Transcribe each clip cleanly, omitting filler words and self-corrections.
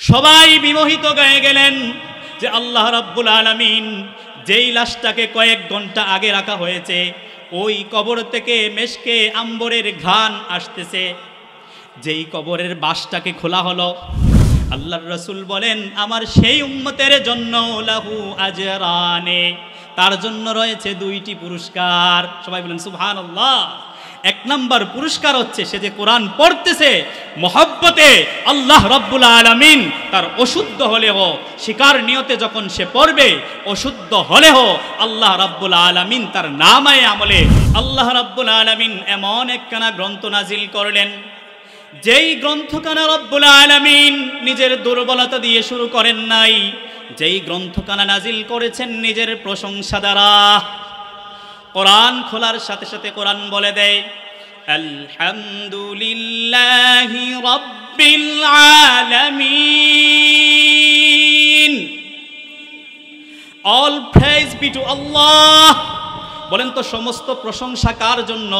সবাই বিমোহিত হয়ে গেলেন যে আল্লাহ রাব্বুল আলামিন যেই লাশটাকে কয়েক ঘন্টা আগে রাখা হয়েছে ওই কবর থেকে মেশকে আম্বরের ঘ্রাণ আসতেছে। যেই কবরের বাঁশটাকে খোলা হলো, আল্লাহর রাসূল বলেন আমার সেই উম্মতের জন্য লাহু আজরানে, তার জন্য রয়েছে দুইটি পুরস্কার। সবাই বলেন সুবহানাল্লাহ। এক নাম্বার পুরস্কার হচ্ছে সে যে কোরআন পড়তেছে মহব্বতে, আল্লাহ রাব্বুল আলামিন তার অশুদ্ধ হলেও শিকার নিয়তে যখন সে পড়বে, অশুদ্ধ হলেও আল্লাহ রাব্বুল আলামিন তার নামায়ে আমলে আল্লাহ রাব্বুল আলামিন এমন একখানা গ্রন্থ নাজিল করলেন, যেই গ্রন্থখানা রব্বুল আলামিন নিজের দুর্বলতা দিয়ে শুরু করেন নাই, যেই গ্রন্থখানা নাজিল করেছেন নিজের প্রশংসা দ্বারা। কোরআন খোলার সাথে সাথে কোরআন বলে দেয় আলহামদুলিল্লাহি রাব্বিল আলামিন, all praise be to Allah. বলেন তো সমস্ত প্রশংসা কার জন্য?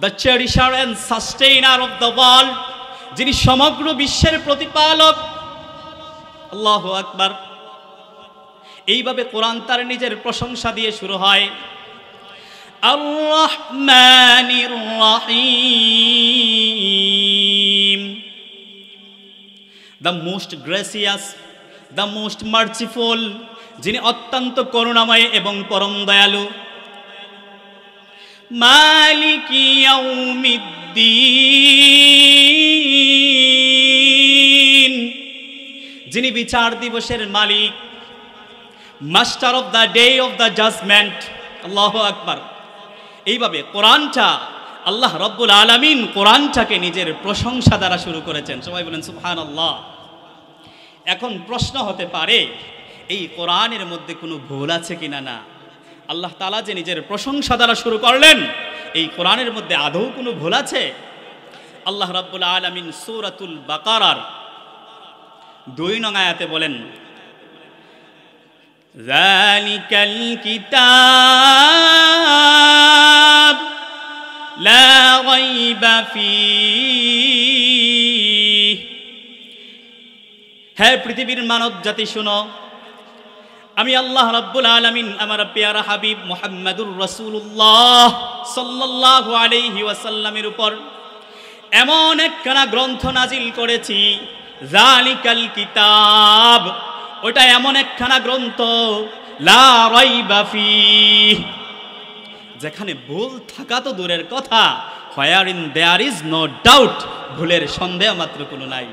The cherisher and sustainer of the world, যিনি সমগ্র বিশ্বের প্রতিপালক। আল্লাহু আকবার। এইভাবে কোরআন তার নিজের প্রশংসা দিয়ে শুরু হয়। আর রহমানির রহিম, the most gracious, the most merciful, যিনি অত্যন্ত করুণাময় এবং পরম দয়ালু। মালিকি ইয়াউমিদ্দিন, যিনি বিচার দিবসের মালিক। Master of the day of the judgment. আল্লাহু আকবার। এইভাবে কোরআনটা আল্লাহ রাব্বুল আলামিন কোরআনটাকে নিজের প্রশংসা দ্বারা শুরু করেছেন। সবাই বলেন সুবহানাল্লাহ। এখন প্রশ্ন হতে পারে এই কোরআনের মধ্যে কোনো ভুল আছে কিনা? না, আল্লাহ তাআলা যে নিজের প্রশংসা দ্বারা শুরু করলেন, এই কোরআনের মধ্যে আদৌ কোনো ভুল আছে? আল্লাহ রাব্বুল আলামিন সূরাতুল বাকারার 2 নং আয়াতে বলেন যালিকাল কিতাব লা রাইবা ফীহি। হে পৃথিবীর মানব জাতি শুনো, আমি আল্লাহ রাব্বুল আলামিন আমার প্যারা হাবিব মুহাম্মাদুর রাসূলুল্লাহ সাল্লাল্লাহু আলাইহি ওয়াসাল্লামের উপর এমন একখানা গ্রন্থ নাজিল করেছি। যালিকাল কিতাব, ওটা এমন একখানা গ্রন্থ লা রাইবা ফীহি, যেখানে ভুল থাকা তো দূরের কথা, wherein there is no doubt, ভুলের সন্দেহ মাত্র কোনো নাই,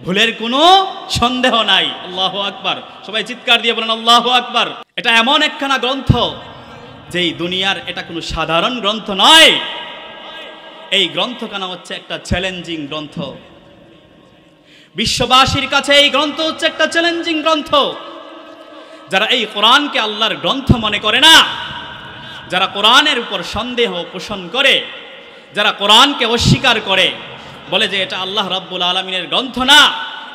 ভুলের কোনো সন্দেহ নাই। আল্লাহু আকবার। সবাই চিৎকার দিয়ে বলেন আল্লাহু আকবার। এটা এমন একখানা গ্রন্থ যেই দুনিয়ার এটা কোনো সাধারণ গ্রন্থ নয়। এই গ্রন্থখানা হচ্ছে একটা চ্যালেঞ্জিং গ্রন্থ। বিশ্ববাসীর কাছে এই গ্রন্থ হচ্ছে একটা চ্যালেঞ্জিং গ্রন্থ। যারা এই কোরআনকে আল্লাহর গ্রন্থ মনে করে না, যারা কোরআনের উপর সন্দেহ পোষণ করে, যারা কোরআনকে অস্বীকার করে, বলে যে এটা আল্লাহ রাব্বুল আলামিনের গ্রন্থ না,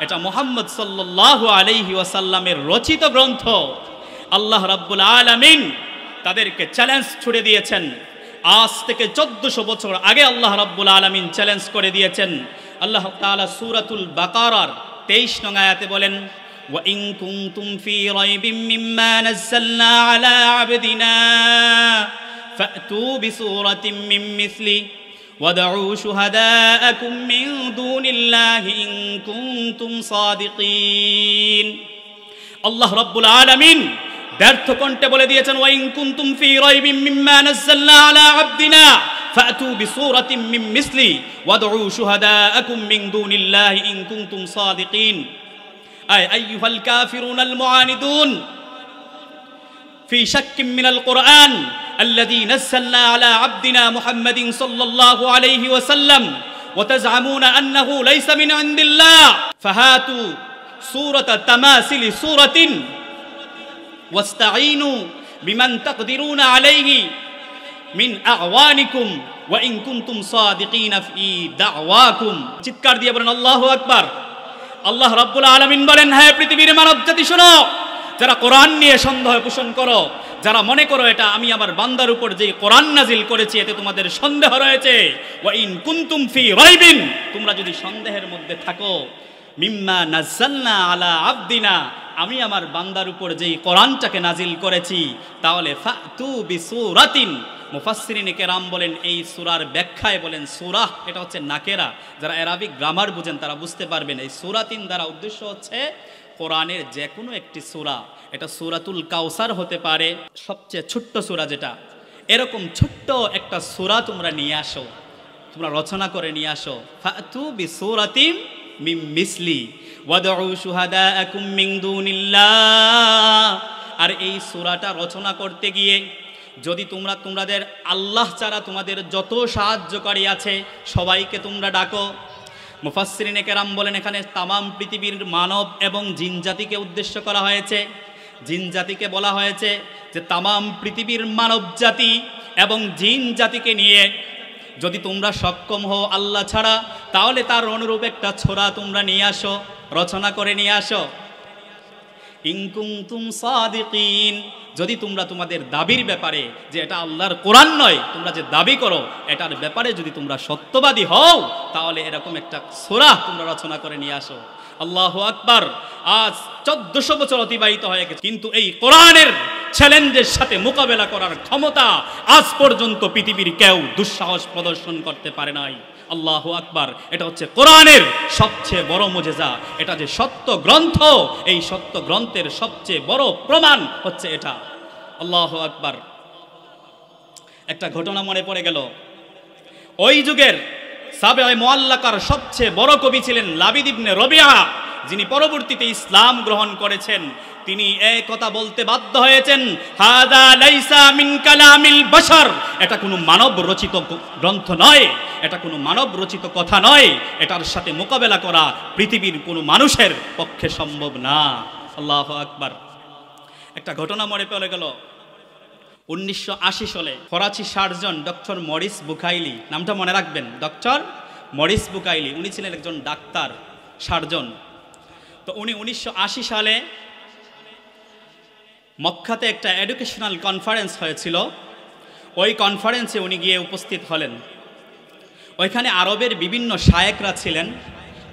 এটা মুহাম্মদ সাল্লাল্লাহু আলাইহি ওয়াসাল্লামের রচিত গ্রন্থ, আল্লাহ রাব্বুল আলামিন তাদেরকে চ্যালেঞ্জ ছুড়ে দিয়েছেন। আজ থেকে 1400 বছর আগে আল্লাহ রাব্বুল আলামিন চ্যালেঞ্জ করে দিয়েছেন। আল্লাহ তাআলা সূরাতুল বাকারার 23 নং আয়াতে বলেন ওয়া ইন কুনতুম ফি রাইবিম মিম্মা নাযালনা আলা আবদিনা ফাতু বিসূরাতিন মিন মিসলি ওয়াদউ শুহাদাআকুম মিন দুনিল্লাহি ইন কুনতুম সাদিকিন। আল্লাহ রাব্বুল আলামিন ব্যর্থ কণ্ঠে বলে দিয়েছেন ওয়া ইন কুনতুম ফি রাইবিম মিম্মা নাযালনা আলা আবদিনা ফাতু বিসূরাতিন মিন মিসলি ওয়াদউ শুহাদাআকুম মিন দুনিল্লাহি ইন কুনতুম সাদিকিন। আই আইয়ুহাল কাফিরুনাল মুআনিদুন ফি শাক্কিন মিনাল কুরআন الذي نزلنا على عبدنا محمد صلى الله عليه وسلم وتزعمون أنه ليس من عند الله فهاتوا سورة تماثل سورة واستعينوا بمن تقدرون عليه من أعوانكم وإن كنتم صادقين في دعواكم। চিৎকার দিয়ে বলেন আল্লাহু আকবার। আল্লাহ রাব্বুল আলামিন বলেন হে পৃথিবীর মানব জাতি শোনো, যারা কোরআন নিয়ে সন্দেহ পোষণ করো, যারা মনে করো এটা আমি আমার বান্দার উপর যে কোরআন নাজিল করেছি এতে তোমাদের সন্দেহ রয়েছে, ওয়া ইন কুনতুম ফি রাইবিন, তোমরা যদি সন্দেহের মধ্যে থাকো, মিম্মা নাজ্জালনা আলা আবদিনা, আমি আমার বান্দার উপর যেই কোরআনটাকে নাজিল করেছি, তাহলে ফাতু বিসূরাতিন, মুফাসসিরিনে কেরাম বলেন এই সূরার ব্যাখ্যায় বলেন সূরা এটা হচ্ছে নাকেরা, যারা আরবিক গ্রামার বুঝেন তারা বুঝতে পারবেন এই সূরাতিন দ্বারা উদ্দেশ্য হচ্ছে কোরআনের যে কোনো একটি সূরা। এটা সূরাতুল কাউসার হতে পারে, সবচেয়ে ছোট্ট সূরা যেটা, এরকম ছোট্ট একটা সূরা তোমরা নিয়ে আসো, তোমরা রচনা করে নিয়ে আসো। ফাতু বিসূরাতিন মিন মিসলি ওয়াদউ শুহাদাআকুম মিন দুনিল্লাহ। আর এই সূরাটা রচনা করতে গিয়ে যদি তোমরা তোমাদের আল্লাহ ছাড়া তোমাদের যত সাহায্যকারী আছে সবাইকে তোমরা ডাকো। মুফাসসিরিনে কেরাম বলেন এখানে তামাম পৃথিবীর মানব এবং জিন জাতিকে উদ্দেশ্য করা হয়েছে। জিন জাতিকে বলা হয়েছে যে তামাম পৃথিবীর মানব জাতি এবং জিন জাতিকে নিয়ে যদি তোমরা সক্ষম হও আল্লাহ ছাড়া, তাহলে তার অনুরূপ একটা ছোরা তোমরা নিয়ে আসো, রচনা করে নিয়ে আসো। ইন কুনতুম সাদিকিন, যদি তোমরা তোমাদের দাবির ব্যাপারে যে এটা আল্লাহর কোরআন নয়, তোমরা যে দাবি করো এটার ব্যাপারে যদি তোমরা সত্যবাদী হও, তাহলে এরকম একটা সূরা তোমরা রচনা করে নিয়ে আসো। আল্লাহু আকবার। আজ 1400 বছর অতিবাহিত হয়ে গেছে, কিন্তু এই কোরআনের চ্যালেঞ্জের সাথে মোকাবেলা করার ক্ষমতা আজ পর্যন্ত পৃথিবীর কেউ দুঃসাহস প্রদর্শন করতে পারে নাই। আল্লাহু আকবার। এটা হচ্ছে কোরআনের সবচেয়ে বড় মুজিজা। এটা যে সত্য গ্রন্থ, এই সত্য গ্রন্থের সবচেয়ে বড় প্রমাণ হচ্ছে এটা। আল্লাহু আকবার। একটা ঘটনা মনে পড়ে গেল, ওই যুগের সাবেয়ে মুআল্লাকার সবচেয়ে বড় কবি ছিলেন লাবিদ ইবনে রবিআ, যিনি পরবর্তীতে ইসলাম গ্রহণ করেছেন। তিনি এই কথা বলতে বাধ্য হয়েছেন, হাদা লাইসা মিন কালামিল বাশার, এটা কোনো মানব রচিত গ্রন্থ নয়, এটা কোনো মানব রচিত কথা নয়, এটার সাথে মোকাবেলা করা পৃথিবীর কোনো মানুষের পক্ষে সম্ভব না। আল্লাহু আকবার। একটা ঘটনা মনে পড়ে গেল, 1980 সালে ফরাসি সার্জন ডক্টর মরিস বুকাইলি, নামটা মনে রাখবেন, ডক্টর মরিস বুকাইলি, উনি ছিলেন একজন ডাক্তার সার্জন। তো উনি 1980 সালে মক্কাতে একটা এডুকেশনাল কনফারেন্স হয়েছিল, ওই কনফারেন্সে উনি গিয়ে উপস্থিত হলেন। ওইখানে আরবের বিভিন্ন শায়েখরা ছিলেন,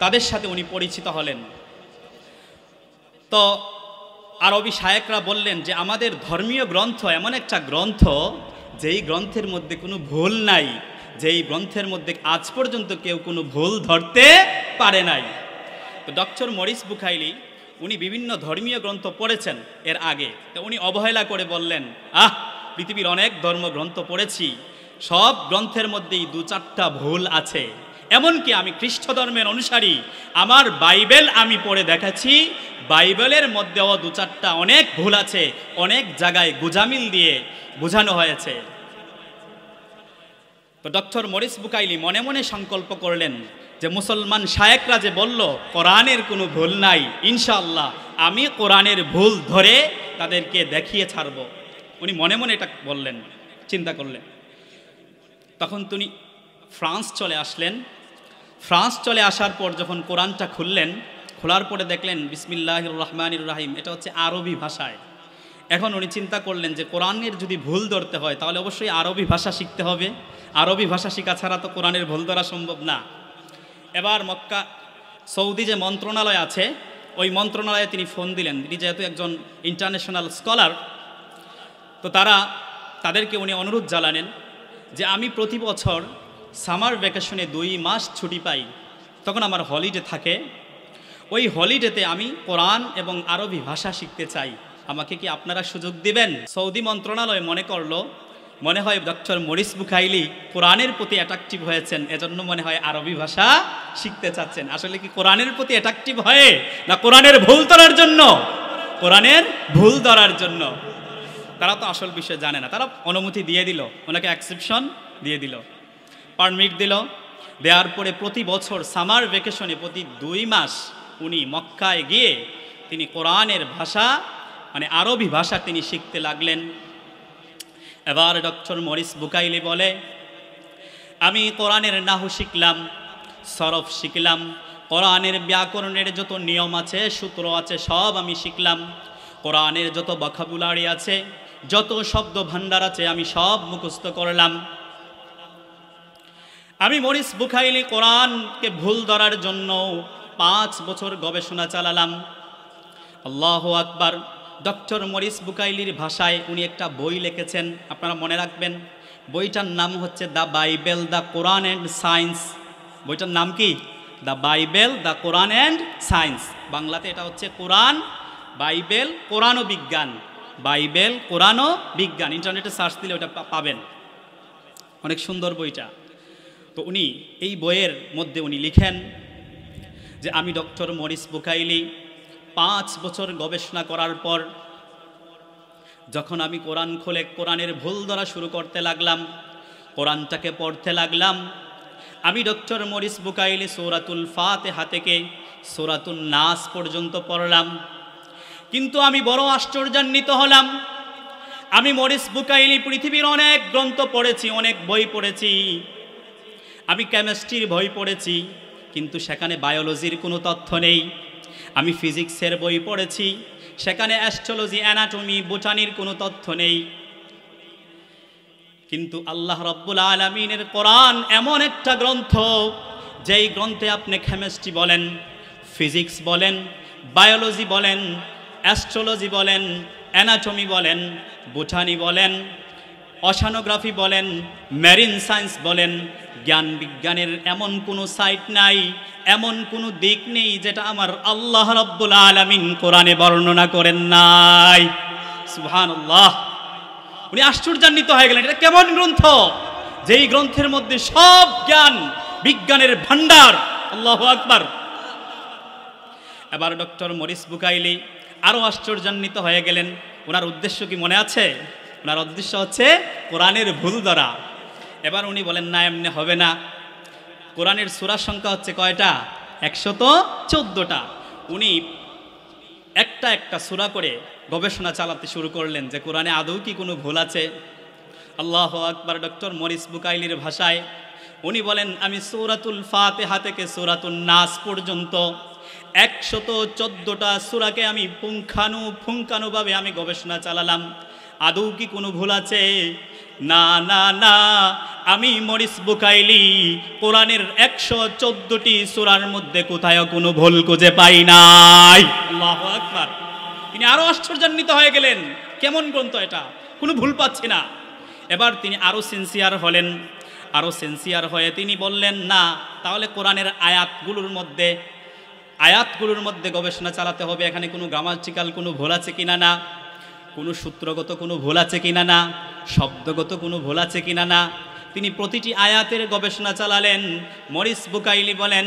তাদের সাথে উনি পরিচিত হলেন। তো আরবি শায়েখরা বললেন যে আমাদের ধর্মীয় গ্রন্থ এমন একটা গ্রন্থ যেই গ্রন্থের মধ্যে কোনো ভুল নাই, যেই গ্রন্থের মধ্যে আজ পর্যন্ত কেউ কোনো ভুল ধরতে পারে নাই। তো ডক্টর মরিস বুকাইলি উনি বিভিন্ন ধর্মীয় গ্রন্থ পড়েছেন এর আগে, তো উনি অবহেলা করে বললেন, পৃথিবীর অনেক ধর্মগ্রন্থ পড়েছি, সব গ্রন্থের মধ্যেই 2-4টা ভুল আছে। এমনকি আমি খ্রিস্ট ধর্মের অনুসারী, আমার বাইবেল আমি পড়ে দেখাচ্ছি, বাইবেলের মধ্যেও 2-4টা অনেক ভুল আছে, অনেক জায়গায় গুজামিল দিয়ে বোঝানো হয়েছে। তো ডক্টর মরিস বুকাইলি মনে মনে সংকল্প করলেন যে মুসলমান শায়েখরা যে বলল কোরআনের কোনো ভুল নাই, ইনশাআল্লাহ আমি কোরআনের ভুল ধরে তাদেরকে দেখিয়ে ছাড়ব। উনি মনে মনে এটা বললেন, চিন্তা করলেন। তখন তিনি ফ্রান্স চলে আসলেন। ফ্রান্স চলে আসার পর যখন কোরআনটা খুললেন, খোলার পরে দেখলেন বিসমিল্লাহির রহমানির রহিম, এটা হচ্ছে আরবি ভাষায়। এখন উনি চিন্তা করলেন যে কোরআনের যদি ভুল ধরতে হয় তাহলে অবশ্যই আরবি ভাষা শিখতে হবে, আরবি ভাষা শেখা ছাড়া তো কোরআনের ভুল ধরা সম্ভব না। এবার মক্কা সৌদি যে মন্ত্রণালয় আছে, ওই মন্ত্রণালয়ে তিনি ফোন দিলেন। তিনি যেহেতু একজন ইন্টারন্যাশনাল স্কলার, তো তাদেরকে উনি অনুরোধ জানালেন যে আমি প্রতি বছর সামার ভ্যাকেশনে 2 মাস ছুটি পাই, তখন আমার হলিডে থাকে, ওই হলিডেতে আমি কোরআন এবং আরবি ভাষা শিখতে চাই, আমাকে কি আপনারা সুযোগ দিবেন? সৌদি মন্ত্রণালয় মনে করলো মনে হয় ডক্টর মরিস বুকাইলি কোরআনের প্রতি অ্যাট্রাকটিভ হয়েছেন, এজন্য মনে হয় আরবি ভাষা শিখতে চাচ্ছেন। আসলে কি কোরআনের প্রতি অ্যাট্রাকটিভ হয়ে না কোরআনের ভুল ধরার জন্য? কোরআনের ভুল ধরার জন্য। তারা তো আসল বিষয় জানে না, তারা অনুমতি দিয়ে দিল, ওনাকে অ্যাকসেপশন দিয়ে দিল, পারমিট দিল। দেওয়ার পরে প্রতি বছর সামার ভ্যাকেশনে প্রতি 2 মাস উনি মক্কায় গিয়ে তিনি কোরআনের ভাষা মানে আরবি ভাষা তিনি শিখতে লাগলেন। এবার ডক্টর মরিস বুকাইলি বলে, আমি কোরআনের নাহু শিখলাম, সরফ শিখলাম, কোরআনের ব্যাকরণের যত নিয়ম আছে, সূত্র আছে, সব আমি শিখলাম। কোরআনের যত ভোকাবুলারি আছে, যত শব্দ ভান্ডার আছে, আমি সব মুখস্থ করলাম। আমি মরিস বুকাইলি কোরআনকে ভুল ধরার জন্য 5 বছর গবেষণা চালালাম। আল্লাহু আকবার। ডক্টর মরিস বুকাইলির ভাষায় উনি একটা বই লিখেছেন, আপনারা মনে রাখবেন। বইটার নাম হচ্ছে the Bible, the Quran and science. বইটার নাম কি? The Bible, the Quran and science. বাংলাতে এটা হচ্ছে কোরআন, বাইবেল, কোরআন ও বিজ্ঞান। বাইবেল, কোরআন ও বিজ্ঞান। ইন্টারনেটে সার্চ দিলে ওটা পাবেন। অনেক সুন্দর বইটা। তো উনি এই বইয়ের মধ্যে উনি লিখেন যে আমি ডক্টর মরিস বুকাইলি 5 বছর গবেষণা করার পর যখন আমি কোরআন খুলে কোরআনের ভুল ধরা শুরু করতে লাগলাম, কোরআনটাকে পড়তে লাগলাম, আমি ডক্টর মরিস বুকাইলি সূরাতুল ফাতিহা থেকে সূরাতুন নাস পর্যন্ত পড়লাম। কিন্তু আমি বড় আশ্চর্যান্বিত হলাম। আমি মরিস বুকাইলি পৃথিবীর অনেক গ্রন্থ পড়েছি, অনেক বই পড়েছি। আমি কেমিস্ট্রির বই পড়েছি, কিন্তু সেখানে বায়োলজির কোনো তথ্য নেই। আমি ফিজিক্সের বই পড়েছি, সেখানে অ্যাস্ট্রোলজি, অ্যানাটমি, বোটানির কোনো তথ্য নেই। কিন্তু আল্লাহ রাব্বুল আলামিনের কোরআন এমন একটা গ্রন্থ, যেই গ্রন্থে আপনি কেমিস্ট্রি বলেন, ফিজিক্স বলেন, বায়োলজি বলেন, অ্যাস্ট্রোলজি বলেন, অ্যানাটমি বলেন, বোটানি বলেন, ওশানোগ্রাফি বলেন, মেরিন সায়েন্স বলেন, জ্ঞান বিজ্ঞানের এমন কোনো সাইট নাই, এমন কোনো দিক নেই যেটা আমার আল্লাহ রাব্বুল আলামিন কোরআনে বর্ণনা করেন নাই। সুবহানাল্লাহ। উনি আশ্চর্যান্বিত হয়ে গেলেন, এটা কেমন গ্রন্থ যেই গ্রন্থের মধ্যে সব জ্ঞান বিজ্ঞানের ভান্ডার। আল্লাহু আকবার। এবার ডক্টর মরিস বুকাইলি আরো আশ্চর্যান্বিত হয়ে গেলেন। ওনার উদ্দেশ্য কি মনে আছে? ওনার উদ্দেশ্য হচ্ছে কোরআনের ভুল ধরা। এবার উনি বলেন না, এমনি হবে না। কোরআনের সূরার সংখ্যা হচ্ছে কয়টা? 114টা। উনি একটা একটা সূরা করে গবেষণা চালাতে শুরু করলেন যে কোরআনে আদৌ কি কোনো ভুল আছে। আল্লাহু আকবার। ডক্টর মরিস বুকাইলির ভাষায় উনি বলেন, আমি সূরাতুল ফাতিহা থেকে সূরাতুন নাস পর্যন্ত 114টা সূরাকে আমি পুঙ্খানুপুঙ্খানুভাবে আমি গবেষণা চালালাম। আদৌ কি কোনো ভুল আছে? না না না, আমি মরিস বুকাইলি কোরআনের 114টি সূরার মধ্যে কোথাও কোনো ভুল খুঁজে পাই নাই। আল্লাহু আকবার। তিনি আরো আশ্চর্যান্বিত হয়ে গেলেন, কেমন গ্রন্থ এটা, কোনো ভুল পাচ্ছি না। এবার তিনি আরো সিনসিয়ার হলেন। আরো সিনসিয়ার হয়ে তিনি বললেন, না তাহলে কোরআনের আয়াতগুলোর মধ্যে গবেষণা চালাতে হবে। এখানে কোনো গ্রামাটিক্যাল কোনো ভুল আছে কিনা না, কোনো সূত্রগত কোনো ভুল আছে কিনা না, শব্দগত কোনো ভুল আছে কিনা না। তিনি প্রতিটি আয়াতের গবেষণা চালালেন। মরিস বুকাইলি বলেন,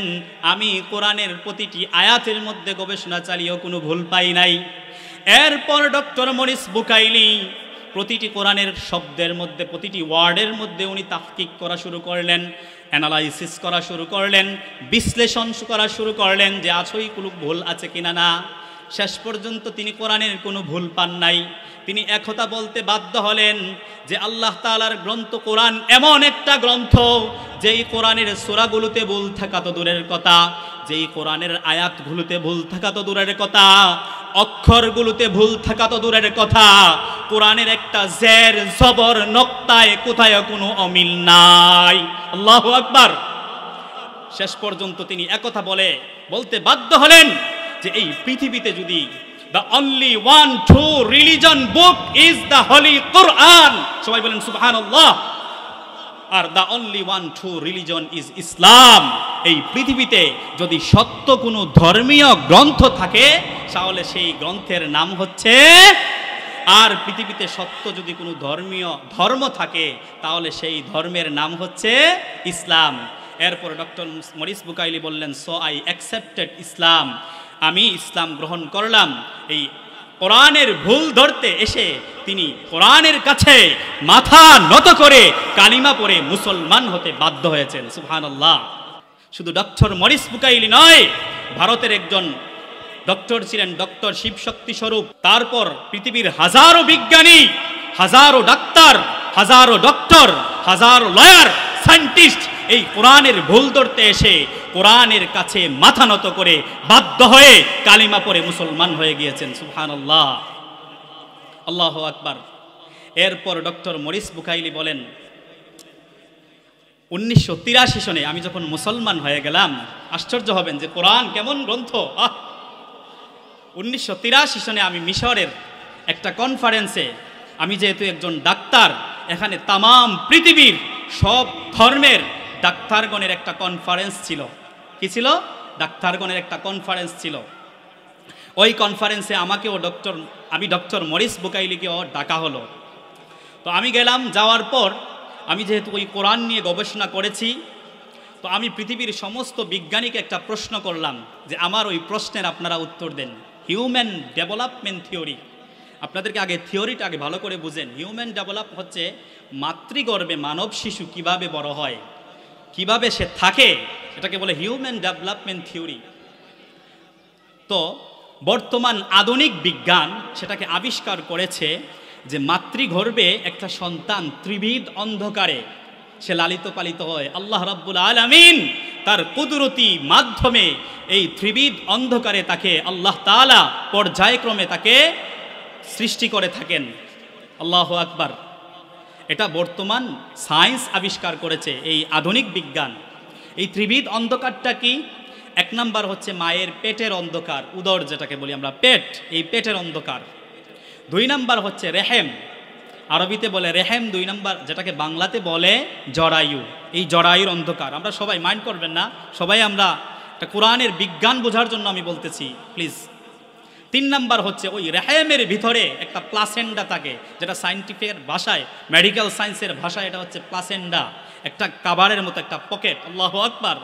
আমি কোরআনের প্রতিটি আয়াতের মধ্যে গবেষণা চালিয়েও কোনো ভুল পাই নাই। এরপর ডক্টর মরিস বুকাইলি প্রতিটি কোরআনের শব্দের মধ্যে, প্রতিটি ওয়ার্ডের মধ্যে উনি তাহকিক করা শুরু করলেন, অ্যানালাইসিস করা শুরু করলেন, বিশ্লেষণ করা শুরু করলেন যে আসলেই কোনো ভুল আছে কিনা না। শেষ পর্যন্ত তিনি কোরআনের কোনো ভুল পান নাই। তিনি একথা বলতে বাধ্য হলেন যে আল্লাহ তাআলার গ্রন্থ কোরআন এমন একটা গ্রন্থ, যেই কোরআনের সূরাগুলোতে ভুল থাকা তো দূরের কথা, যেই কোরআনের আয়াতগুলোতে ভুল থাকা তো দূরের কথা, অক্ষরগুলোতে ভুল থাকা তো দূরের কথা, কোরআনের একটা জের জবর নক্তায় কোথায় কোনো অমিল নাই। আল্লাহু আকবার। শেষ পর্যন্ত তিনি একথা বলতে বাধ্য হলেন যে এই পৃথিবীতে যদি the only one true religion book is the holy Quran, সবাই বলেন সুবহানাল্লাহ, আর the only one true religion is Islam, এই পৃথিবীতে যদি সত্য কোনো ধর্মীয় গ্রন্থ থাকে তাহলে সেই গ্রন্থের নাম হচ্ছে, আর পৃথিবীতে সত্য যদি কোনো ধর্ম থাকে তাহলে সেই ধর্মের নাম হচ্ছে ইসলাম। এরপর ডক্টর মরিস বুকাইলি বললেন, সো আই অ্যাকসেপ্টেড ইসলাম, আমি ইসলাম গ্রহণ করলাম। এই কোরআনের ভুল ধরতে এসে তিনি কোরআনের কাছে মাথা নত করে কালিমা পড়ে মুসলমান হতে বাধ্য হয়েছেন। সুবহানাল্লাহ। শুধু ডক্টর মরিস বুকাইলি নয়, ভারতের একজন ডক্টর ছিলেন ডক্টর শিবশক্তি স্বরূপ। তারপর পৃথিবীর হাজারো বিজ্ঞানী, হাজারো ডাক্তার, হাজারো ডক্টর, হাজারো লয়ার, সায়েন্টিস্ট এই কোরআনের ভুল ধরতে এসে কোরআনের কাছে মাথা নত করে বাধ্য হয়ে কালিমা পড়ে মুসলমান হয়ে গিয়েছেন। সুবহানাল্লাহ, আল্লাহু আকবার। এরপর ডক্টর মরিস বুকাইলি বলেন, 1983 সনে আমি যখন মুসলমান হয়ে গেলাম, আশ্চর্য হবেন যে কোরআন কেমন গ্রন্থ। 1983 সনে আমি মিশরের একটা কনফারেন্সে, আমি যেহেতু একজন ডাক্তার, এখানে তামাম পৃথিবীর সব ধর্মের ডাক্তারগণের একটা কনফারেন্স ছিল। কি ছিল? ডাক্তারগণের একটা কনফারেন্স ছিল। ওই কনফারেন্সে আমাকেও আমি ডক্টর মরিস বুকাইলিকেও ডাকা হলো। তো আমি গেলাম। যাওয়ার পর আমি যেহেতু ওই কোরআন নিয়ে গবেষণা করেছি, তো আমি পৃথিবীর সমস্ত বিজ্ঞানীকে একটা প্রশ্ন করলাম যে আমার ওই প্রশ্নের আপনারা উত্তর দেন। হিউম্যান ডেভেলপমেন্ট থিওরি, আপনাদেরকে আগে থিওরিটা আগে ভালো করে বুঝেন। হিউম্যান ডেভেলপ হচ্ছে মাতৃগর্ভে মানব শিশু কিভাবে বড় হয়, কিভাবে সে থাকে, এটাকে বলে হিউম্যান ডেভেলপমেন্ট থিওরি। তো বর্তমান আধুনিক বিজ্ঞান সেটাকে আবিষ্কার করেছে যে মাতৃগর্ভে একটা সন্তান ত্রিবিধ অন্ধকারে সে লালিত পালিত হয়। আল্লাহ রাব্বুল আলামিন তার কুদরতি মাধ্যমে এই ত্রিবিধ অন্ধকারে তাকে আল্লাহ তাআলা পর্যায়ক্রমে তাকে সৃষ্টি করে থাকেন। আল্লাহু আকবার। এটা বর্তমান সায়েন্স আবিষ্কার করেছে, এই আধুনিক বিজ্ঞান। এই ত্রিবিধ অন্ধকারটা কি? এক নাম্বার হচ্ছে মায়ের পেটের অন্ধকার, উদর যেটাকে বলি আমরা পেট, এই পেটের অন্ধকার। 2 নাম্বার হচ্ছে রেহেম, আরবিতে বলে রেহেম। 2 নাম্বার যেটাকে বাংলাতে বলে জরায়ু, এই জরায়ুর অন্ধকার। আমরা সবাই মাইন্ড করবেন না, সবাই আমরা একটা কোরআনের বিজ্ঞান বোঝার জন্য আমি বলতেছি, প্লিজ। 3 নাম্বার হচ্ছে ওই রেহেমের ভিতরে একটা প্লাসেন্ডা থাকে, যেটা সায়েন্টিফিক ভাষায়, মেডিকেল সায়েন্সের ভাষায় এটা হচ্ছে প্লাসেন্ডা, একটা কাবারের মতো একটা পকেট। আল্লাহু আকবার।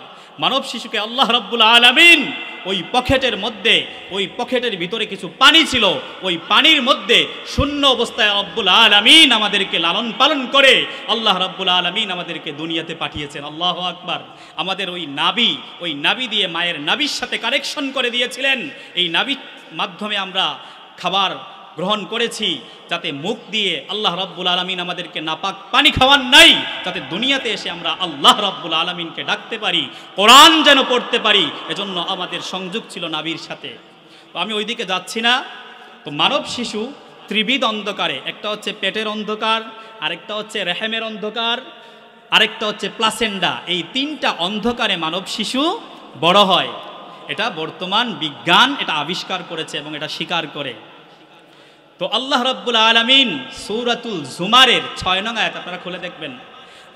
মানব শিশুকে আল্লাহ রাব্বুল আলামিন ওই পকেটের মধ্যে, ওই পকেটের ভিতরে কিছু পানি ছিল, ওই পানির মধ্যে শূন্য অবস্থায় রব্বুল আলামিন আমাদেরকে লালন পালন করে আল্লাহ রাব্বুল আলামিন আমাদেরকে দুনিয়াতে পাঠিয়েছেন। আল্লাহু আকবার। আমাদের ওই নাভি দিয়ে মায়ের নাভির সাথে কানেকশন করে দিয়েছিলেন। এই নাভির মাধ্যমে আমরা খাবার গ্রহণ করেছি, যাতে মুখ দিয়ে আল্লাহ রাব্বুল আলামিন আমাদেরকে নাপাক পানি খাওয়ান নাই, যাতে দুনিয়াতে এসে আমরা আল্লাহ রাব্বুল আলামিনকে ডাকতে পারি, কোরআন যেন পড়তে পারি। এজন্য আমাদের সংযোগ ছিল নাভির সাথে। তো আমি ওইদিকে যাচ্ছি না। তো মানব শিশু ত্রিবিধ অন্ধকারে, একটা হচ্ছে পেটের অন্ধকার, আরেকটা হচ্ছে রেহেমের অন্ধকার, আরেকটা হচ্ছে প্লাসেন্ডা। এই 3টা অন্ধকারে মানব শিশু বড় হয়। এটা বর্তমান বিজ্ঞান এটা আবিষ্কার করেছে এবং এটা স্বীকার করে। তো আল্লাহ রাব্বুল আলামিন সূরাতুল জুমারের 6 নং আয়াত আপনারা খুলে দেখবেন।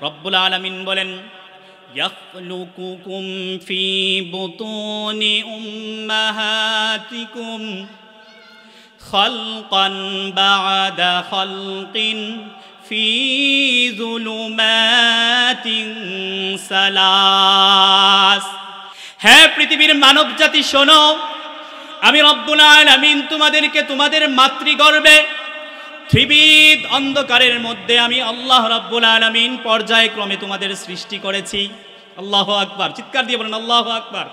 রব্বুল আলামিন বলেন, ইয়াখলুকুকুম ফি বুতুনি উম্মাহাতিকুম খালকান বা'দা খালকিন ফি যুলুমাতিন সালাস। হে পৃথিবীর মানব জাতি শোনো, আমি রব্বুল আলামিন তোমাদেরকে তোমাদের মাতৃগর্ভে ত্রিবিধ অন্ধকারের মধ্যে আমি আল্লাহ রব্বুল আলামিন পর্যায়ক্রমে তোমাদের সৃষ্টি করেছি। আল্লাহু আকবার। চিৎকার দিয়ে বলেন আল্লাহু আকবার।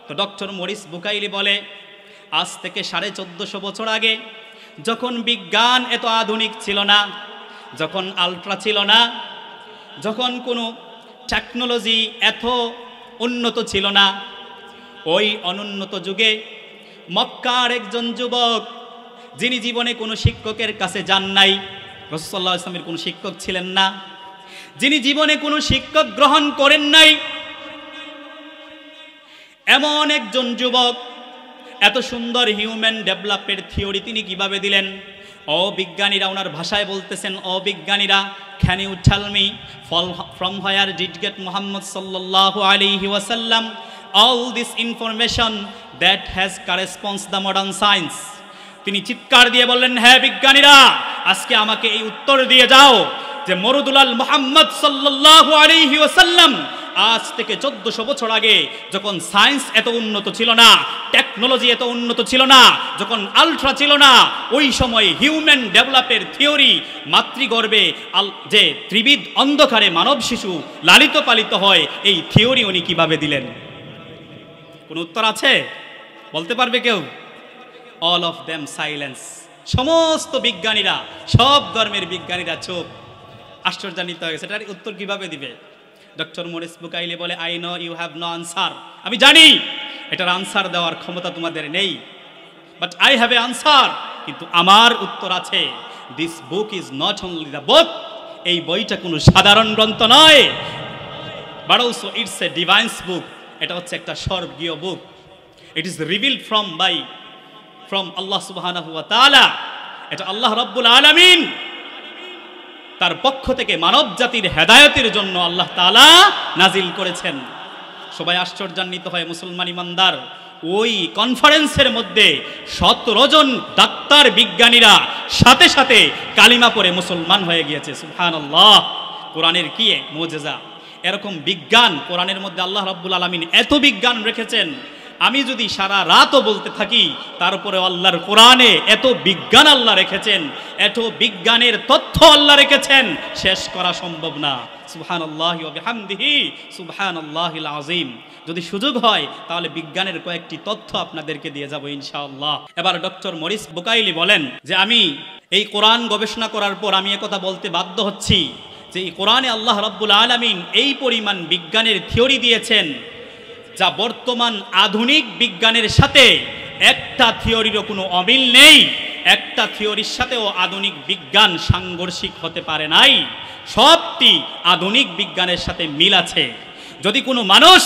তো ডক্টর মরিস বুকাইলি বলে, আজ থেকে 1450 বছর আগে, যখন বিজ্ঞান এত আধুনিক ছিল না, যখন আলট্রা ছিল না, যখন কোনো টেকনোলজি এত উন্নত ছিল না, ওই অনুন্নত যুগে মক্কার একজন যুবক, যিনি জীবনে কোনো শিক্ষকের কাছে যান নাই, রাসূলুল্লাহ সাল্লাল্লাহু আলাইহি ওয়াসাল্লামের কোনো শিক্ষক ছিলেন না, যিনি জীবনে কোনো শিক্ষক গ্রহণ করেন নাই, এমন একজন যুবক এত সুন্দর হিউম্যান ডেভেলপমেন্ট থিওরি তিনি কিভাবে দিলেন? ও বিজ্ঞানীরা, ওনার ভাষায় বলতেছেন, ও বিজ্ঞানীরা, can you tell me from where did get Muhammad সাল্লাল্লাহু আলাইহি ওয়াসাল্লাম all this information that has corresponds the modern science? তিনি চিৎকার দিয়ে বললেন, হ্যাঁ বিজ্ঞানীরা, আজকে আমাকে এই উত্তর দিয়ে যাও যে মরুদুলাল মুহাম্মদ সাল্লাল্লাহু আলাইহি ওয়াসাল্লাম আজ থেকে 1400 বছর আগে, যখন সায়েন্স এত উন্নত ছিল না, টেকনোলজি এত উন্নত ছিল না, যখন আলট্রা ছিল না, ওই সময় হিউম্যান ডেভেলপের থিওরি, মাতৃগর্ভে যে ত্রিবিধ অন্ধকারে মানব শিশু লালিত পালিত হয়, এই থিওরি উনি কিভাবে দিলেন? কোন উত্তর আছে? বলতে পারবে কেউ? All of them silence. সমস্ত বিজ্ঞানীরা, সব ধর্মের বিজ্ঞানীরা চুপ, আশ্চর্যান্বিত হয়ে গেছে। এটার উত্তর কিভাবে দিবে? ডক্টর মরিস বুকাইলি বলে, I know you have no answer. আমি জানি এটার আনসার দেওয়ার ক্ষমতা তোমাদের নেই, but I have a answer. কিন্তু আমার উত্তর আছে। This book is not only the book. এই বইটা কোনো সাধারণ গ্রন্থ নয়। But also it's a divines book. এটা হচ্ছে একটা স্বর্গীয় book. It is revealed from Allah সুবহানাহু ওয়া তাআলা। এটা আল্লাহ রাব্বুল আলামিন তার পক্ষ থেকে মানব জাতির হেদায়েতের জন্য আল্লাহ তাআলা নাজিল করেছেন। সবাই আশ্চর্যান্বিত হয় মুসলমান ইমানদার, ওই কনফারেন্সের মধ্যে 17 জন ডাক্তার বিজ্ঞানীরা সাথে সাথে কালিমা পড়ে মুসলমান হয়ে গিয়েছে। সুবহানাল্লাহ, কোরআনের কি মুজিজা! এরকম বিজ্ঞান কোরআনের মধ্যে আল্লাহ রাব্বুল আলামিন এত বিজ্ঞান রেখেছেন, আমি যদি সারা রাতও বলতে থাকি তারপরে আল্লাহর কোরআনে এত বিজ্ঞান আল্লাহ রেখেছেন, এত বিজ্ঞানের তথ্য আল্লাহ রেখেছেন, শেষ করা সম্ভব না। সুবহানাল্লাহি ওয়া বিহামদিহি সুবহানাল্লাহিল আযীম। যদি সুযোগ হয় তাহলে বিজ্ঞানের কয়েকটি তথ্য আপনাদেরকে দিয়ে যাব ইনশাআল্লাহ। এবার ডক্টর মরিস বুকাইলি বলেন যে আমি এই কোরআন গবেষণা করার পর আমি একথা বলতে বাধ্য হচ্ছি যে এই কোরআনে আল্লাহ রাব্বুল আলামিন এই পরিমাণ বিজ্ঞানের থিওরি দিয়েছেন যা বর্তমান আধুনিক বিজ্ঞানের সাথে একটা থিওরিরও কোনো অমিল নেই। একটা থিওরির সাথেও আধুনিক বিজ্ঞান সাংঘর্ষিক হতে পারে নাই। সবটি আধুনিক বিজ্ঞানের সাথে মিল আছে। যদি কোনো মানুষ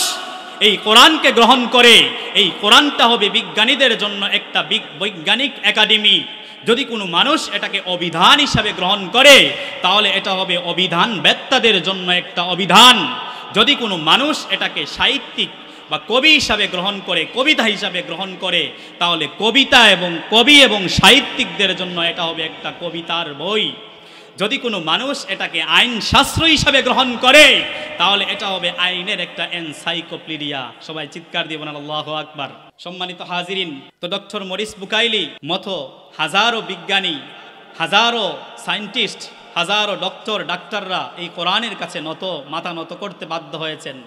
এই কোরআনকে গ্রহণ করে, এই কোরআনটা হবে বিজ্ঞানীদের জন্য একটা বৈজ্ঞানিক একাডেমি। যদি কোনো মানুষ এটাকে অভিধান হিসাবে গ্রহণ করে তাহলে এটা হবে অভিধান বেত্তাদের জন্য একটা অভিধান। যদি কোনো মানুষ এটাকে সাহিত্যিক বা কবি হিসাবে গ্রহণ করে, কবিতা হিসাবে গ্রহণ করে, তাহলে কবিতা এবং কবি এবং সাহিত্যিকদের জন্য এটা হবে একটা কবিতার বই। যদি কোনো মানুষ এটাকে আইন শাস্ত্র হিসাবে গ্রহণ করে তাহলে এটা হবে আইনের একটা এনসাইক্লোপিডিয়া। সবাই চিৎকার দিয়ে বলেন আল্লাহু আকবার। সম্মানিত হাজিরিন, তো ডক্টর মরিস বুকাইলি মতো হাজারো বিজ্ঞানী, হাজারো সায়েন্টিস্ট, হাজারো ডাক্তাররা এই কোরআনের কাছে মাথা নত করতে বাধ্য হয়েছেন।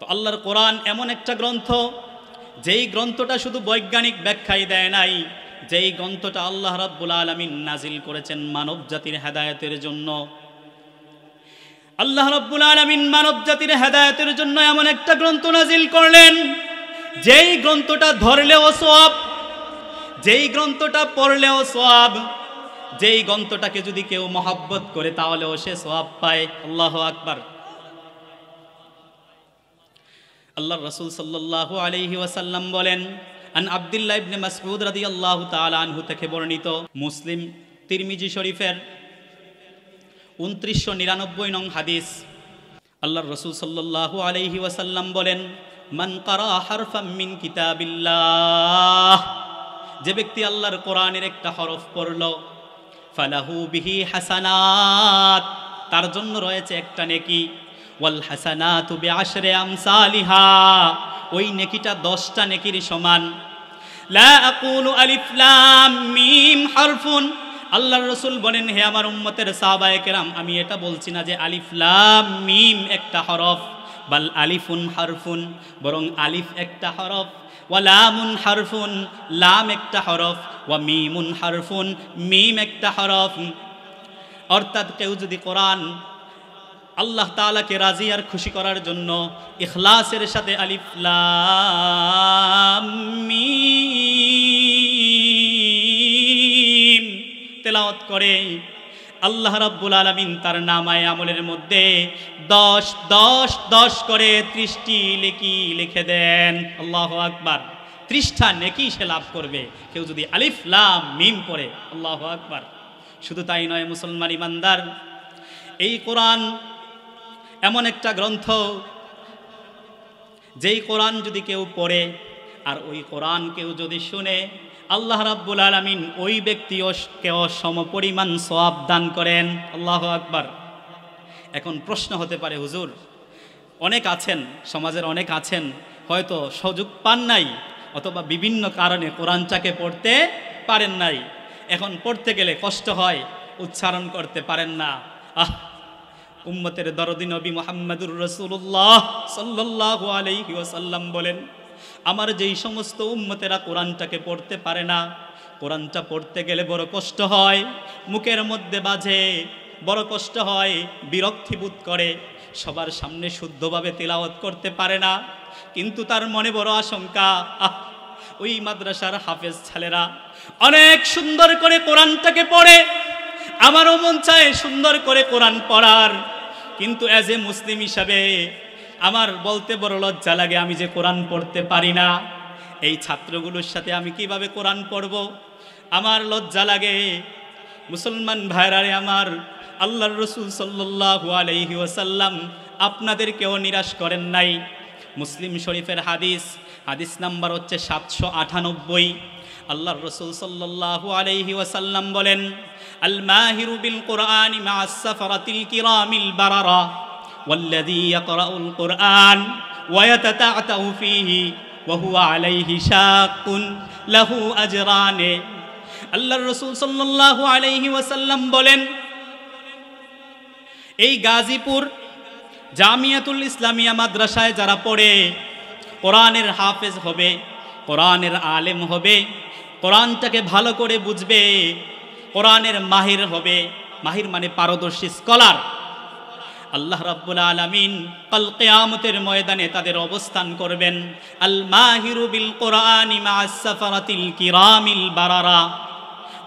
তো আল্লাহর কোরআন এমন একটা গ্রন্থ, যেই গ্রন্থটা শুধু বৈজ্ঞানিক ব্যাখ্যাই দেয় নাই, যেই গ্রন্থটা আল্লাহ রাব্বুল আলামিন নাজিল করেছেন মানব জাতির হেদায়েতের জন্য। আল্লাহ রাব্বুল আলামিন মানব জাতির হেদায়েতের জন্য এমন একটা গ্রন্থ নাজিল করলেন যেই গ্রন্থটা ধরলেও সওয়াব, যেই গ্রন্থটা পড়লেও সওয়াব, যেই গ্রন্থটাকে যদি কেউ মহব্বত করে তাহলেও সে সওয়াব পায়। আল্লাহু আকবার। আল্লাহর রাসূল সাল্লাল্লাহু আলাইহি ওয়াসাল্লাম বলেন, আন আব্দুল্লাহ ইবনে মাসউদ রাদিয়াল্লাহু তাআলা আনহু থেকে বর্ণিত, মুসলিম তিরমিজি শরীফের 2999 নং হাদিস, আল্লাহর রাসূল সাল্লাল্লাহু আলাইহি ওয়াসাল্লাম বলেন, মান কারা হারফাম মিন কিতাবিল্লাহ, যে ব্যক্তি আল্লাহর কোরআনের একটা হরফ পড়ল, ফালাহু বিহি হাসানাত, তার জন্য রয়েছে একটা নেকি, ওয়াল হাসানাতু বিআশরি আমসালিহা, ওই নেকিটা 10টা নেকির সমান। লা আকুলু আলিফ লাম মিম হারফুন, আল্লাহর রাসূল বলেন, হে আমার উম্মতের সাহাবায়ে কেরাম, আমি এটা বলছি না যে আলিফ লাম মিম একটা হরফ, বাল আলিফুন হারফুন, বরং আলিফ একটা হরফ, ওয়া লামুন হারফুন, লাম একটা হরফ, ওয়া মিমুন হারফুন, মিম একটা হরফ। অর্থাৎ কেউ যদি কোরআন আল্লাহ তাআলাকে রাজি আর খুশি করার জন্য ইখলাসের সাথে আলিফ লাম মিম তেলাওয়াত করে, আল্লাহ রাব্বুল আলামিন তার নামায়ে আমলের মধ্যে 10 করে 30টি নেকি লিখে দেন। আল্লাহু আকবার। 30টা নেকি সে লাভ করবে কেউ যদি আলিফ লাম মিম পড়ে। আল্লাহু আকবার। শুধু তাই নয় মুসলমান ইমানদার, এই কোরআন এমন একটা গ্রন্থ, যেই কোরআন যদি কেউ পড়ে আর ওই কোরআন কেউ যদি শুনে, আল্লাহ রাব্বুল আলামিন ওই ব্যক্তিকেও সমপরিমাণ সওয়াব দান করেন। আল্লাহু আকবার। এখন প্রশ্ন হতে পারে, হুজুর, অনেক আছেন সমাজের, অনেক আছেন হয়তো সুযোগ পান নাই অথবা বিভিন্ন কারণে কোরআনটাকে পড়তে পারেন নাই, এখন পড়তে গেলে কষ্ট হয়, উচ্চারণ করতে পারেন না। উম্মতের দরদি নবী মুহাম্মদুর রাসূলুল্লাহ সাল্লাল্লাহু আলাইহি ওয়াসাল্লাম বলেন, আমার যেই সমস্ত উম্মতেরা কোরআনটাকে পড়তে পারে না, কোরআনটা পড়তে গেলে বড় কষ্ট হয়, মুখের মধ্যে বাজে, বড় কষ্ট হয়, বিরক্তি বোধ করে, সবার সামনে শুদ্ধভাবে তিলাওয়াত করতে পারে না, কিন্তু তার মনে বড় আশঙ্কা, ওই মাদ্রাসার হাফেজ ছেলেরা অনেক সুন্দর করে কোরআনটাকে পড়ে, আমারও মন চায় সুন্দর করে কোরআন পড়ার, কিন্তু অ্যাজ এ মুসলিম হিসাবে আমার বলতে বড় লজ্জা লাগে, আমি যে কোরআন পড়তে পারি না, এই ছাত্রগুলোর সাথে আমি কিভাবে কোরআন পড়ব, আমার লজ্জা লাগে। মুসলমান ভাইরারে আমার, আল্লাহর রাসূল সাল্লাল্লাহু আলাইহি ওয়াসাল্লাম আপনাদেরকেও নিরাশ করেন নাই। মুসলিম শরীফের হাদিস, হাদিস নাম্বার হচ্ছে 798। আল্লাহর রাসূল সাল্লাল্লাহু আলাইহি ওয়াসাল্লাম বলেন, আল মাহিরু বিল কুরআনি মা'আস সাফারাতিল কিরামিল বারারা ওয়াল্লাযী ইয়াকরাউল কুরআন ওয়া ইয়াতাতা'তাউ ফীহি ওয়া হুয়া আলাইহি শাক্কুন লাহু আজরানে। আল্লাহর রাসূল সাল্লাল্লাহু আলাইহি ওয়াসাল্লাম বলেন, এই গাজীপুর জামিয়াতুল ইসলামিয়া মাদ্রাসায় যারা পড়ে কোরআনের হাফেজ হবে, কোরআনের আলেম হবে, কোরআনটাকে ভালো করে বুঝবে, কোরআনের মাহির হবে, মাহির মানে পারদর্শী স্কলার, আল্লাহ রাব্বুল আলামিন কাল কিয়ামতের ময়দানে তাদের অবস্থান করবেন আল মাহিরু বিল কুরআনি মা'আস সাফারাতিল কিরামিল বারারা,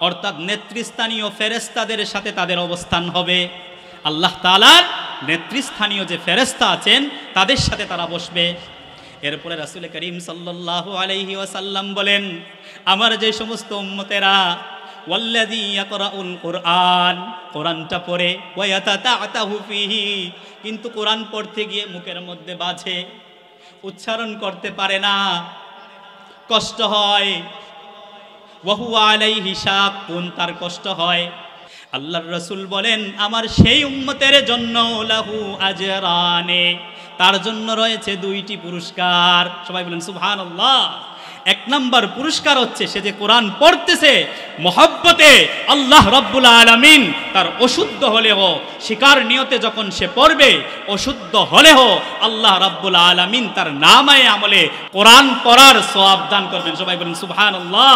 অর্থাৎ নেতৃস্থানীয় ফেরেশতাদের সাথে তাদের অবস্থান হবে। আল্লাহ তাআলার নেতৃস্থানীয় যে ফেরেশতা আছেন তাদের সাথে তারা বসবে। এরপরে রাসূল করিম সাল্লাল্লাহু আলাইহি ওয়াসাল্লাম বলেন, আমার যে সমস্ত উম্মতেরা ওয়াল্লাযী ইয়াকরাউল কুরআন, কোরআনটা পড়ে, ওয়া ইয়াতাতা'তাহু ফীহি, কিন্তু কোরআন পড়তে গিয়ে মুখের মধ্যে বাজে, উচ্চারণ করতে পারে না, কষ্ট হয়, ওয়া হুয়া আলাইহি শাক্কুন, তার কষ্ট হয়। আল্লাহর রাসূল বলেন, আমার সেই উম্মতের জন্য লাহু আজরানে, তার জন্য রয়েছে দুইটি পুরস্কার। সবাই বলেন সুবহানাল্লাহ। এক নাম্বার পুরস্কার হচ্ছে সে যে কোরআন পড়তেছে মহব্বতে, আল্লাহ রাব্বুল আলামিন তার অশুদ্ধ হলেও শিকার নিয়তে যখন সে পড়বে, অশুদ্ধ হলেও আল্লাহ রাব্বুল আলামিন তার নামায়ে আমলে কোরআন পড়ার সওয়াব দান করবেন। সবাই বলেন সুবহানাল্লাহ।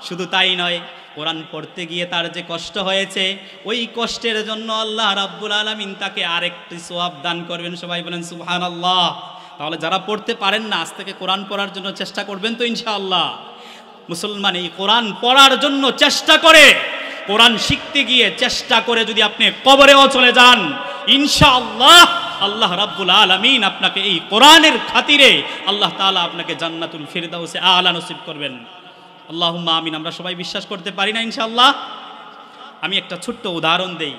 শুধু তাই নয়, কোরআন পড়তে গিয়ে তার যে কষ্ট হয়েছে, ওই কষ্টের জন্য আল্লাহ রাব্বুল আলামিন তাকে আরেকটি সওয়াব দান করবেন। সবাই বলেন সুবহানাল্লাহ। তাহলে যারা পড়তে পারেন না, আজ থেকে কোরআন পড়ার জন্য চেষ্টা করবেন তো ইনশাআল্লাহ। মুসলমান এই কোরআন পড়ার জন্য চেষ্টা করে, কোরআন শিখতে গিয়ে চেষ্টা করে যদি আপনি কবরেও চলে যান, ইনশাআল্লাহ আল্লাহ রাব্বুল আলামিন আপনাকে এই কোরআনের খাতিরে আল্লাহ তাআলা আপনাকে জান্নাতুল ফিরদাউসে আলা নসিব করবেন। আল্লাহুম্মা আমিন। আমরা সবাই বিশ্বাস করতে পারি না ইনশাআল্লাহ? আমি একটা ছোট্ট উদাহরণ দেই।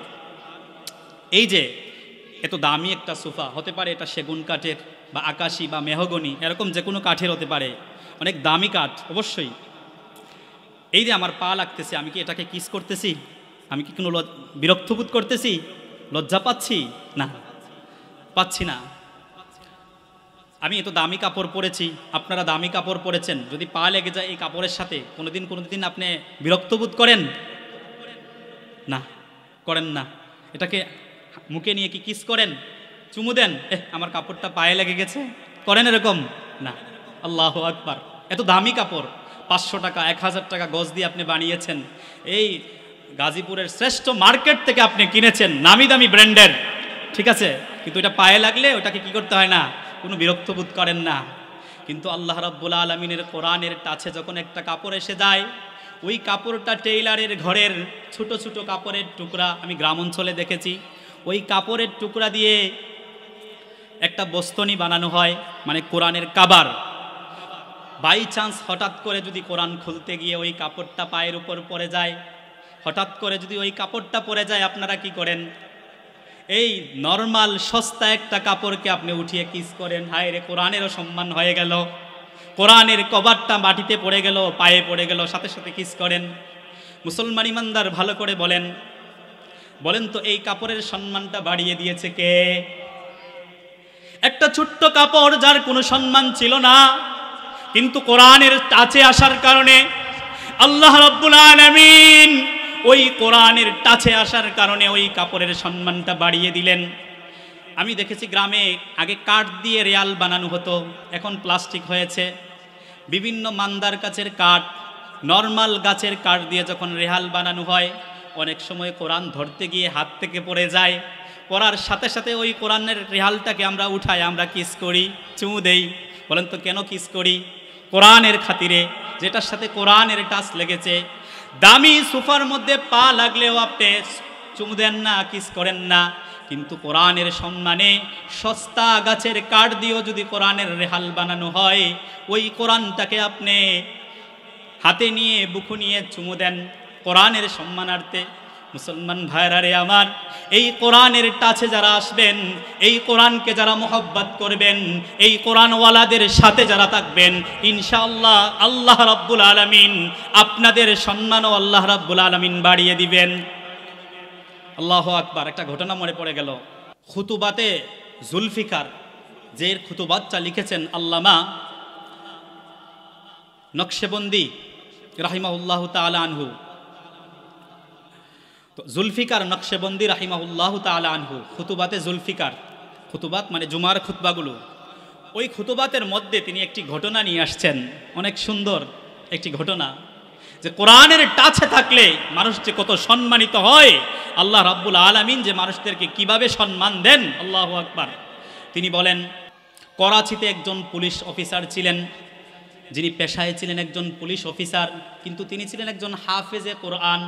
এই যে এত দামি একটা সোফা, হতে পারে এটা সেগুন কাঠের বা আকাশী বা মেহগনি, এরকম যে কোনো কাঠের হতে পারে, অনেক দামি কাঠ অবশ্যই। এই যে আমার পা লাগতেছে, আমি কি এটাকে কিস করতেছি? আমি কি কোনো বিরক্তবোধ করতেছি? লজ্জা পাচ্ছি? না, পাচ্ছি না। আমি এত দামি কাপড় পরেছি, আপনারা দামি কাপড় পরেছেন, যদি পা লেগে যায় এই কাপড়ের সাথে, কোনোদিন আপনি বিরক্তবোধ করেন? না, করেন না। এটাকে মুখে নিয়ে কি কিস করেন? চুমু দেন? আমার কাপড়টা পায়ে লেগে গেছে, করেন এরকম? না। আল্লাহু আকবার। এত দামি কাপড়, 500 টাকা 1000 টাকা গজ দিয়ে আপনি বানিয়েছেন, এই গাজীপুরের শ্রেষ্ঠ মার্কেট থেকে আপনি কিনেছেন, নামি দামি ব্র্যান্ডের, ঠিক আছে, কিন্তু এটা পায়ে লাগলে ওটাকে কি করতে হয় না, কোনো বিরক্তবোধ করেন না। কিন্তু আল্লাহ রাব্বুল আলামিনের কোরআনের টাচে যখন একটা কাপড় এসে যায়, ওই কাপড়টা টেইলারের ঘরের ছোট ছোট কাপড়ের টুকরা, আমি গ্রাম অঞ্চলে দেখেছি, ওই কাপড়ের টুকরা দিয়ে একটা বস্তনি বানানো হয়, মানে কোরআনের কাবার। বাই চান্স হঠাৎ করে যদি কোরআন খুলতে গিয়ে ওই কাপড়টা পায়ের উপর পড়ে যায়, হঠাৎ করে যদি ওই কাপড়টা পড়ে যায়, আপনারা কি করেন? এই নরমাল সস্তা একটা কাপড়কে আপনি উঠিয়ে কিস করেন। হায় রে, কোরআনেরও সম্মান হয়ে গেল, কোরআনের কভারটা মাটিতে পড়ে গেল, পায়ে পড়ে গেল, সাথে সাথে কিস করেন। মুসলমান ইমানদার ভালো করে বলেন তো, এই কাপড়ের সম্মানটা বাড়িয়ে দিয়েছে কে? একটা ছোট্ট কাপড় যার কোনো সম্মান ছিল না, কিন্তু কোরআনের টাচে আসার কারণে আল্লাহ রাব্বুল আলামিন ওই কোরআনের টাচে আসার কারণে ওই কাপড়ের সম্মানটা বাড়িয়ে দিলেন। আমি দেখেছি গ্রামে আগে কাঠ দিয়ে রেয়াল বানানো হতো, এখন প্লাস্টিক হয়েছে। বিভিন্ন মান্দার গাছের কাঠ, নর্মাল গাছের কাঠ দিয়ে যখন রেহাল বানানো হয়, অনেক সময় কোরআন ধরতে গিয়ে হাত থেকে পড়ে যায়, পড়ার সাথে সাথে ওই কোরআনের রেহালটাকে আমরা উঠাই, আমরা কিস করি, চুমু দেই। বলেন তো কেন কিস করি? কোরআনের খাতিরে, যেটার সাথে কোরআনের টাচ লেগেছে। দামি সোফার মধ্যে পা লাগলেও আপনি চুমু দেন না, কিস করেন না, কিন্তু কোরআনের সম্মানে সস্তা গাছের কাঠ দিয়েও যদি কোরআনের রেহাল বানানো হয়, ওই কোরআনটাকে আপনি হাতে নিয়ে বুকু নিয়ে চুমু দেন কোরআনের সম্মানার্থে। মুসলমান ভাইরা রে আমার, এই কোরআনের টাচে যারা আসবেন, এই কোরআনকে যারা মোহব্বত করবেন, এই কোরআনওয়ালাদের সাথে যারা থাকবেন, ইনশাআল্লাহ আল্লাহ রাব্বুল আলামিন আপনাদের সম্মানও আল্লাহ রাব্বুল আলামিন বাড়িয়ে দিবেন। আল্লাহু আকবার। একটা ঘটনা মনে পড়ে গেল। খুতুবাতে জুলফিকার, যে খুতুবাতটা লিখেছেন আল্লামা নকশবন্দি রাহিমাহুল্লাহু তাআলা আনহু, তো জুলফিকার নকশবন্দি রাহিমাহুল্লাহু তাআলা আনহু, খুতুবাতে জুলফিকার, খুতুবাত মানে জুমার খুতবাগুলো, ওই খুতুবাতের মধ্যে তিনি একটি ঘটনা নিয়ে আসছেন, অনেক সুন্দর একটি ঘটনা, যে কোরআনের টাচে থাকলে মানুষ যে কত সম্মানিত হয়, আল্লাহ রাব্বুল আলামিন যে মানুষদেরকে কিভাবে সম্মান দেন, আল্লাহু আকবার। তিনি বলেন, করাচিতে একজন পুলিশ অফিসার ছিলেন, যিনি পেশায় ছিলেন একজন পুলিশ অফিসার, কিন্তু তিনি ছিলেন একজন হাফেজে কোরআন।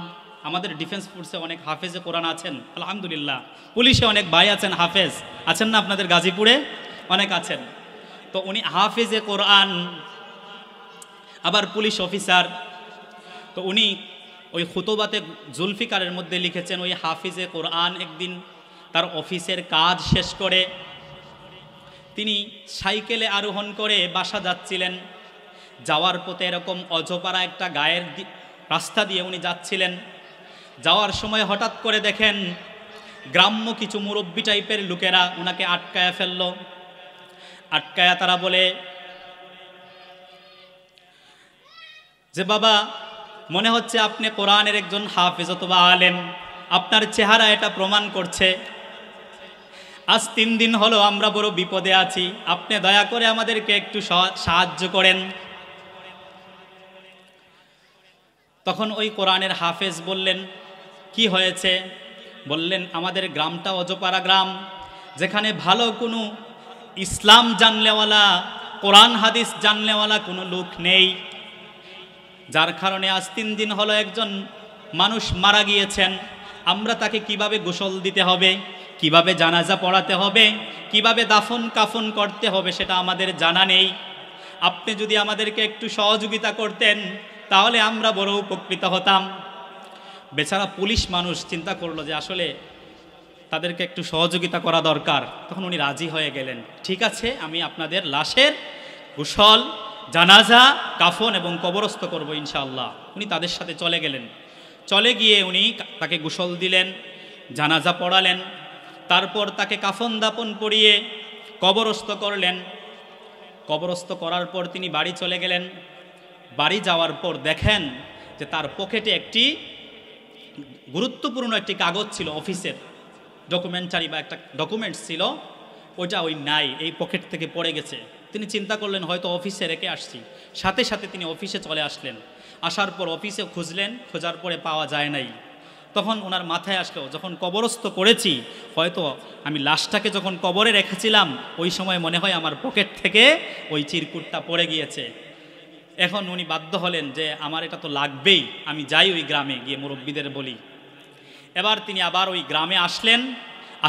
আমাদের ডিফেন্স ফোর্সে অনেক হাফেজে কোরআন আছেন আলহামদুলিল্লাহ, পুলিশে অনেক ভাই আছেন হাফেজ, আছেন না আপনাদের গাজীপুরে অনেক আছেন। তো উনি হাফেজে কোরআন, আবার পুলিশ অফিসার। তো উনি ওই খুতবাতে জুলফিকারের মধ্যে লিখেছেন, ওই হাফিজে কোরআন একদিন তার অফিসের কাজ শেষ করে তিনি সাইকেলে আরোহণ করে বাসা যাচ্ছিলেন। যাওয়ার পথে এরকম অজপাড়া একটা গায়ের রাস্তা দিয়ে উনি যাচ্ছিলেন। যাওয়ার সময় হঠাৎ করে দেখেন গ্রাম্য কিছু মুরব্বী টাইপের লোকেরা ওনাকে আটকায়া ফেলল। আটকায়া তারা বলে যে, বাবা, মনে হচ্ছে আপনি কোরআনের একজন হাফেজ অথবা আলেম, আপনার চেহারা এটা প্রমাণ করছে। আজ 3 দিন হলো আমরা বড় বিপদে আছি, আপনি দয়া করে আমাদেরকে একটু সাহায্য করেন। তখন ওই কোরআনের হাফেজ বললেন, কি হয়েছে? বললেন, আমাদের গ্রামটা অজপাড়া গ্রাম, যেখানে ভালো কোনো ইসলাম জানলেওয়ালা, কোরআন হাদিস জানলেওয়ালা কোনো লোক নেই, যার কারণে আজ 3 দিন হলো একজন মানুষ মারা গিয়েছেন। আমরা তাকে কিভাবে গোসল দিতে হবে, কিভাবে জানাজা পড়াতে হবে, কিভাবে দাফন কাফন করতে হবে সেটা আমাদের জানা নেই। আপনি যদি আমাদেরকে একটু সহযোগিতা করতেন তাহলে আমরা বড় উপকৃত হতাম। বেচারা পুলিশ মানুষ চিন্তা করলো যে আসলে তাদেরকে একটু সহযোগিতা করা দরকার। তখন উনি রাজি হয়ে গেলেন, ঠিক আছে, আমি আপনাদের লাশের গোসল, জানাজা, কাফন এবং কবরস্থ করব ইনশাআল্লাহ। উনি তাদের সাথে চলে গেলেন। চলে গিয়ে উনি তাকে গোসল দিলেন, জানাজা পড়ালেন, তারপর তাকে কাফন দাপন পরিয়ে কবরস্থ করলেন। কবরস্থ করার পর তিনি বাড়ি চলে গেলেন। বাড়ি যাওয়ার পর দেখেন যে তার পকেটে একটি গুরুত্বপূর্ণ একটি কাগজ ছিল, অফিসের ডকুমেন্টারি বা একটা ডকুমেন্টস ছিল, ওইটা ওই নাই, এই পকেট থেকে পড়ে গেছে। তিনি চিন্তা করলেন হয়তো অফিসে রেখে আসছি। সাথে সাথে তিনি অফিসে চলে আসলেন। আসার পর অফিসে খুঁজলেন, খোঁজার পরে পাওয়া যায় নাই। তখন ওনার মাথায় আসলো, যখন কবরস্থ করেছি, হয়তো আমি লাশটাকে যখন কবরে রেখেছিলাম ওই সময় মনে হয় আমার পকেট থেকে ওই চিরকুটটা পড়ে গিয়েছে। এখন উনি বাধ্য হলেন যে আমার এটা তো লাগবেই, আমি যাই ওই গ্রামে গিয়ে মুরব্বীদের বলি। এবার তিনি আবার ওই গ্রামে আসলেন।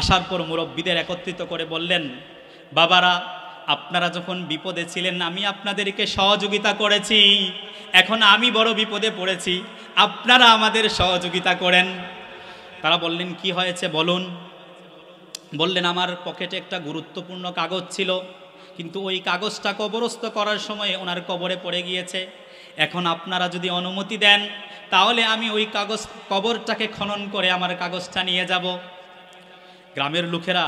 আসার পর মুরব্বীদের একত্রিত করে বললেন, বাবারা, আপনারা যখন বিপদে ছিলেন আমি আপনাদেরকে সহযোগিতা করেছি, এখন আমি বড় বিপদে পড়েছি, আপনারা আমাদের সহযোগিতা করেন। তারা বললেন, কি হয়েছে বলুন। বললেন, আমার পকেটে একটা গুরুত্বপূর্ণ কাগজ ছিল, কিন্তু ওই কাগজটা কবরস্থ করার সময় ওনার কবরে পড়ে গিয়েছে। এখন আপনারা যদি অনুমতি দেন তাহলে আমি ওই কবরটাকে খনন করে আমার কাগজটা নিয়ে যাব। গ্রামের লোকেরা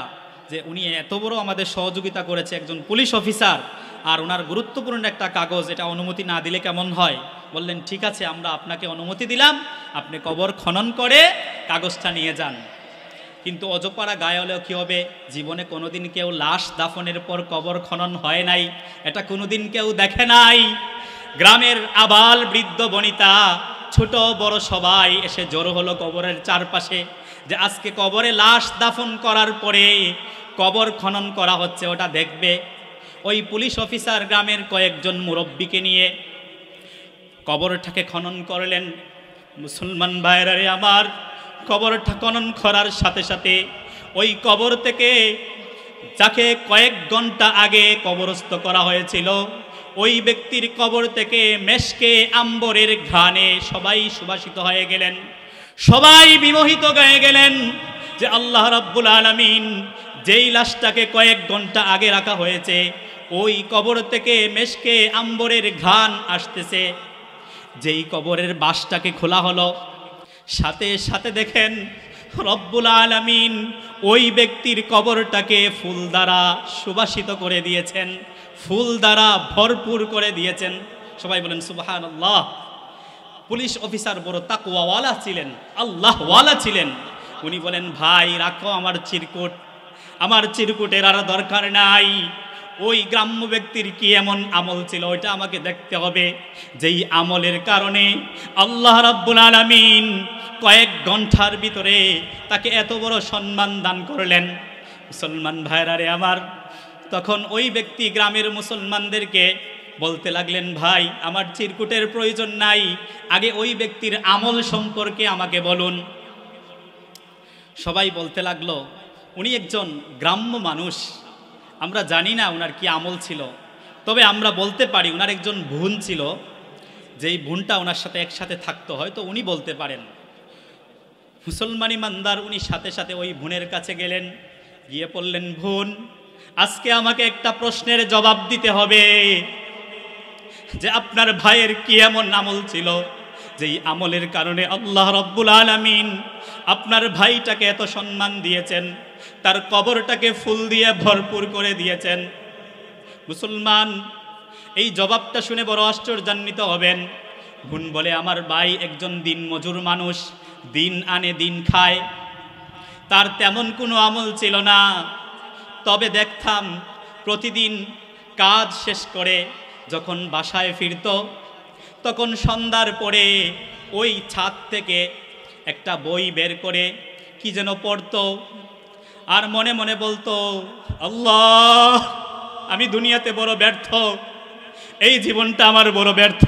যে উনি এত বড় আমাদের সহযোগিতা করেছে, একজন পুলিশ অফিসার, আর ওনার গুরুত্বপূর্ণ একটা কাগজ, এটা অনুমতি না দিলে কেমন হয়? বললেন, ঠিক আছে, আমরা আপনাকে অনুমতি দিলাম, আপনি কবর খনন করে কাগজটা নিয়ে যান। কিন্তু অজপাড়া গায়ে হলেও কী হবে? জীবনে কোনোদিন কেউ লাশ দাফনের পর কবর খনন হয় নাই, এটা কোনোদিন কেউ দেখে নাই। গ্রামের আবাল বৃদ্ধ বনিতা, ছোট বড় সবাই এসে জড়ো হলো কবরের চারপাশে, যে আজকে কবরে লাশ দাফন করার পরে কবর খনন করা হচ্ছে, ওটা দেখবে। ওই পুলিশ অফিসার গ্রামের কয়েকজন মুরব্বীকে নিয়ে কবরটাকে খনন করলেন। মুসলমান ভাইরা রে আমার, কবরটা খনন করার সাথে সাথে ওই কবর থেকে যাকে কয়েক ঘন্টা আগে কবরস্থ করা হয়েছিল ওই ব্যক্তির কবর থেকে মেশকে আম্বরের ঘ্রাণে সবাই সুবাসিত হয়ে গেলেন, সবাই বিমোহিত হয়ে গেলেন যে আল্লাহ রাব্বুল আলামিন যেই লাশটাকে কয়েক ঘন্টা আগে রাখা হয়েছে ওই কবর থেকে মেশকে আম্বরের ঘ্রাণ আসতেছে। যেই কবরের বাঁশটাকে খোলা হলো সাথে সাথে দেখেন রব্বুল আলামিন ওই ব্যক্তির কবরটাকে ফুল দ্বারা সুবাসিত করে দিয়েছেন, ফুল দ্বারা ভরপুর করে দিয়েছেন। সবাই বলেন সুবহানাল্লাহ। পুলিশ অফিসার বড় তাকওয়াওয়ালা ছিলেন, আল্লাহওয়ালা ছিলেন। উনি বলেন ভাই রাখো আমার চিরকুট, আমার চিরকুটের আর দরকার নাই। ওই গ্রাম্য ব্যক্তির কি এমন আমল ছিল ওইটা আমাকে দেখতে হবে, যেই আমলের কারণে আল্লাহ রাব্বুল আলামিন কয়েক ঘন্টার ভিতরে তাকে এত বড় সম্মান দান করলেন। মুসলমান ভাইরা রে আমার, তখন ওই ব্যক্তি গ্রামের মুসলমানদেরকে বলতে লাগলেন ভাই আমার চিরকুটের প্রয়োজন নাই, আগে ওই ব্যক্তির আমল সম্পর্কে আমাকে বলুন। সবাই বলতে লাগলো উনি একজন গ্রাম্য মানুষ, আমরা জানি না ওনার কি আমল ছিল, তবে আমরা বলতে পারি ওনার একজন বোন ছিল, যেই বোনটা ওনার সাথে একসাথে থাকতো, হয়তো উনি বলতে পারেন। মুসলমান ইমানদার উনি সাথে সাথে ওই বোনের কাছে গেলেন, গিয়ে বললেন বোন আজকে আমাকে একটা প্রশ্নের জবাব দিতে হবে, যে আপনার ভাইয়ের কি এমন আমল ছিল যেই আমলের কারণে আল্লাহ রাব্বুল আলামিন আপনার ভাইটাকে এত সম্মান দিয়েছেন, তার কবরটাকে ফুল দিয়ে ভরপুর করে দিয়েছেন। মুসলমান এই জবাবটা শুনে বড় আশ্চর্যান্বিত হবেন। বোন বলে আমার ভাই একজন দিন মজুর মানুষ, দিন আনে দিন খায়, তার তেমন কোনো আমল ছিল না। তবে দেখতাম প্রতিদিন কাজ শেষ করে যখন বাসায় ফিরত তখন সন্ধ্যার পরে ওই ছাদ থেকে একটা বই বের করে কি যেন পড়তো, আর মনে মনে বলতো আল্লাহ আমি দুনিয়াতে বড় ব্যর্থ, এই জীবনটা আমার বড় ব্যর্থ,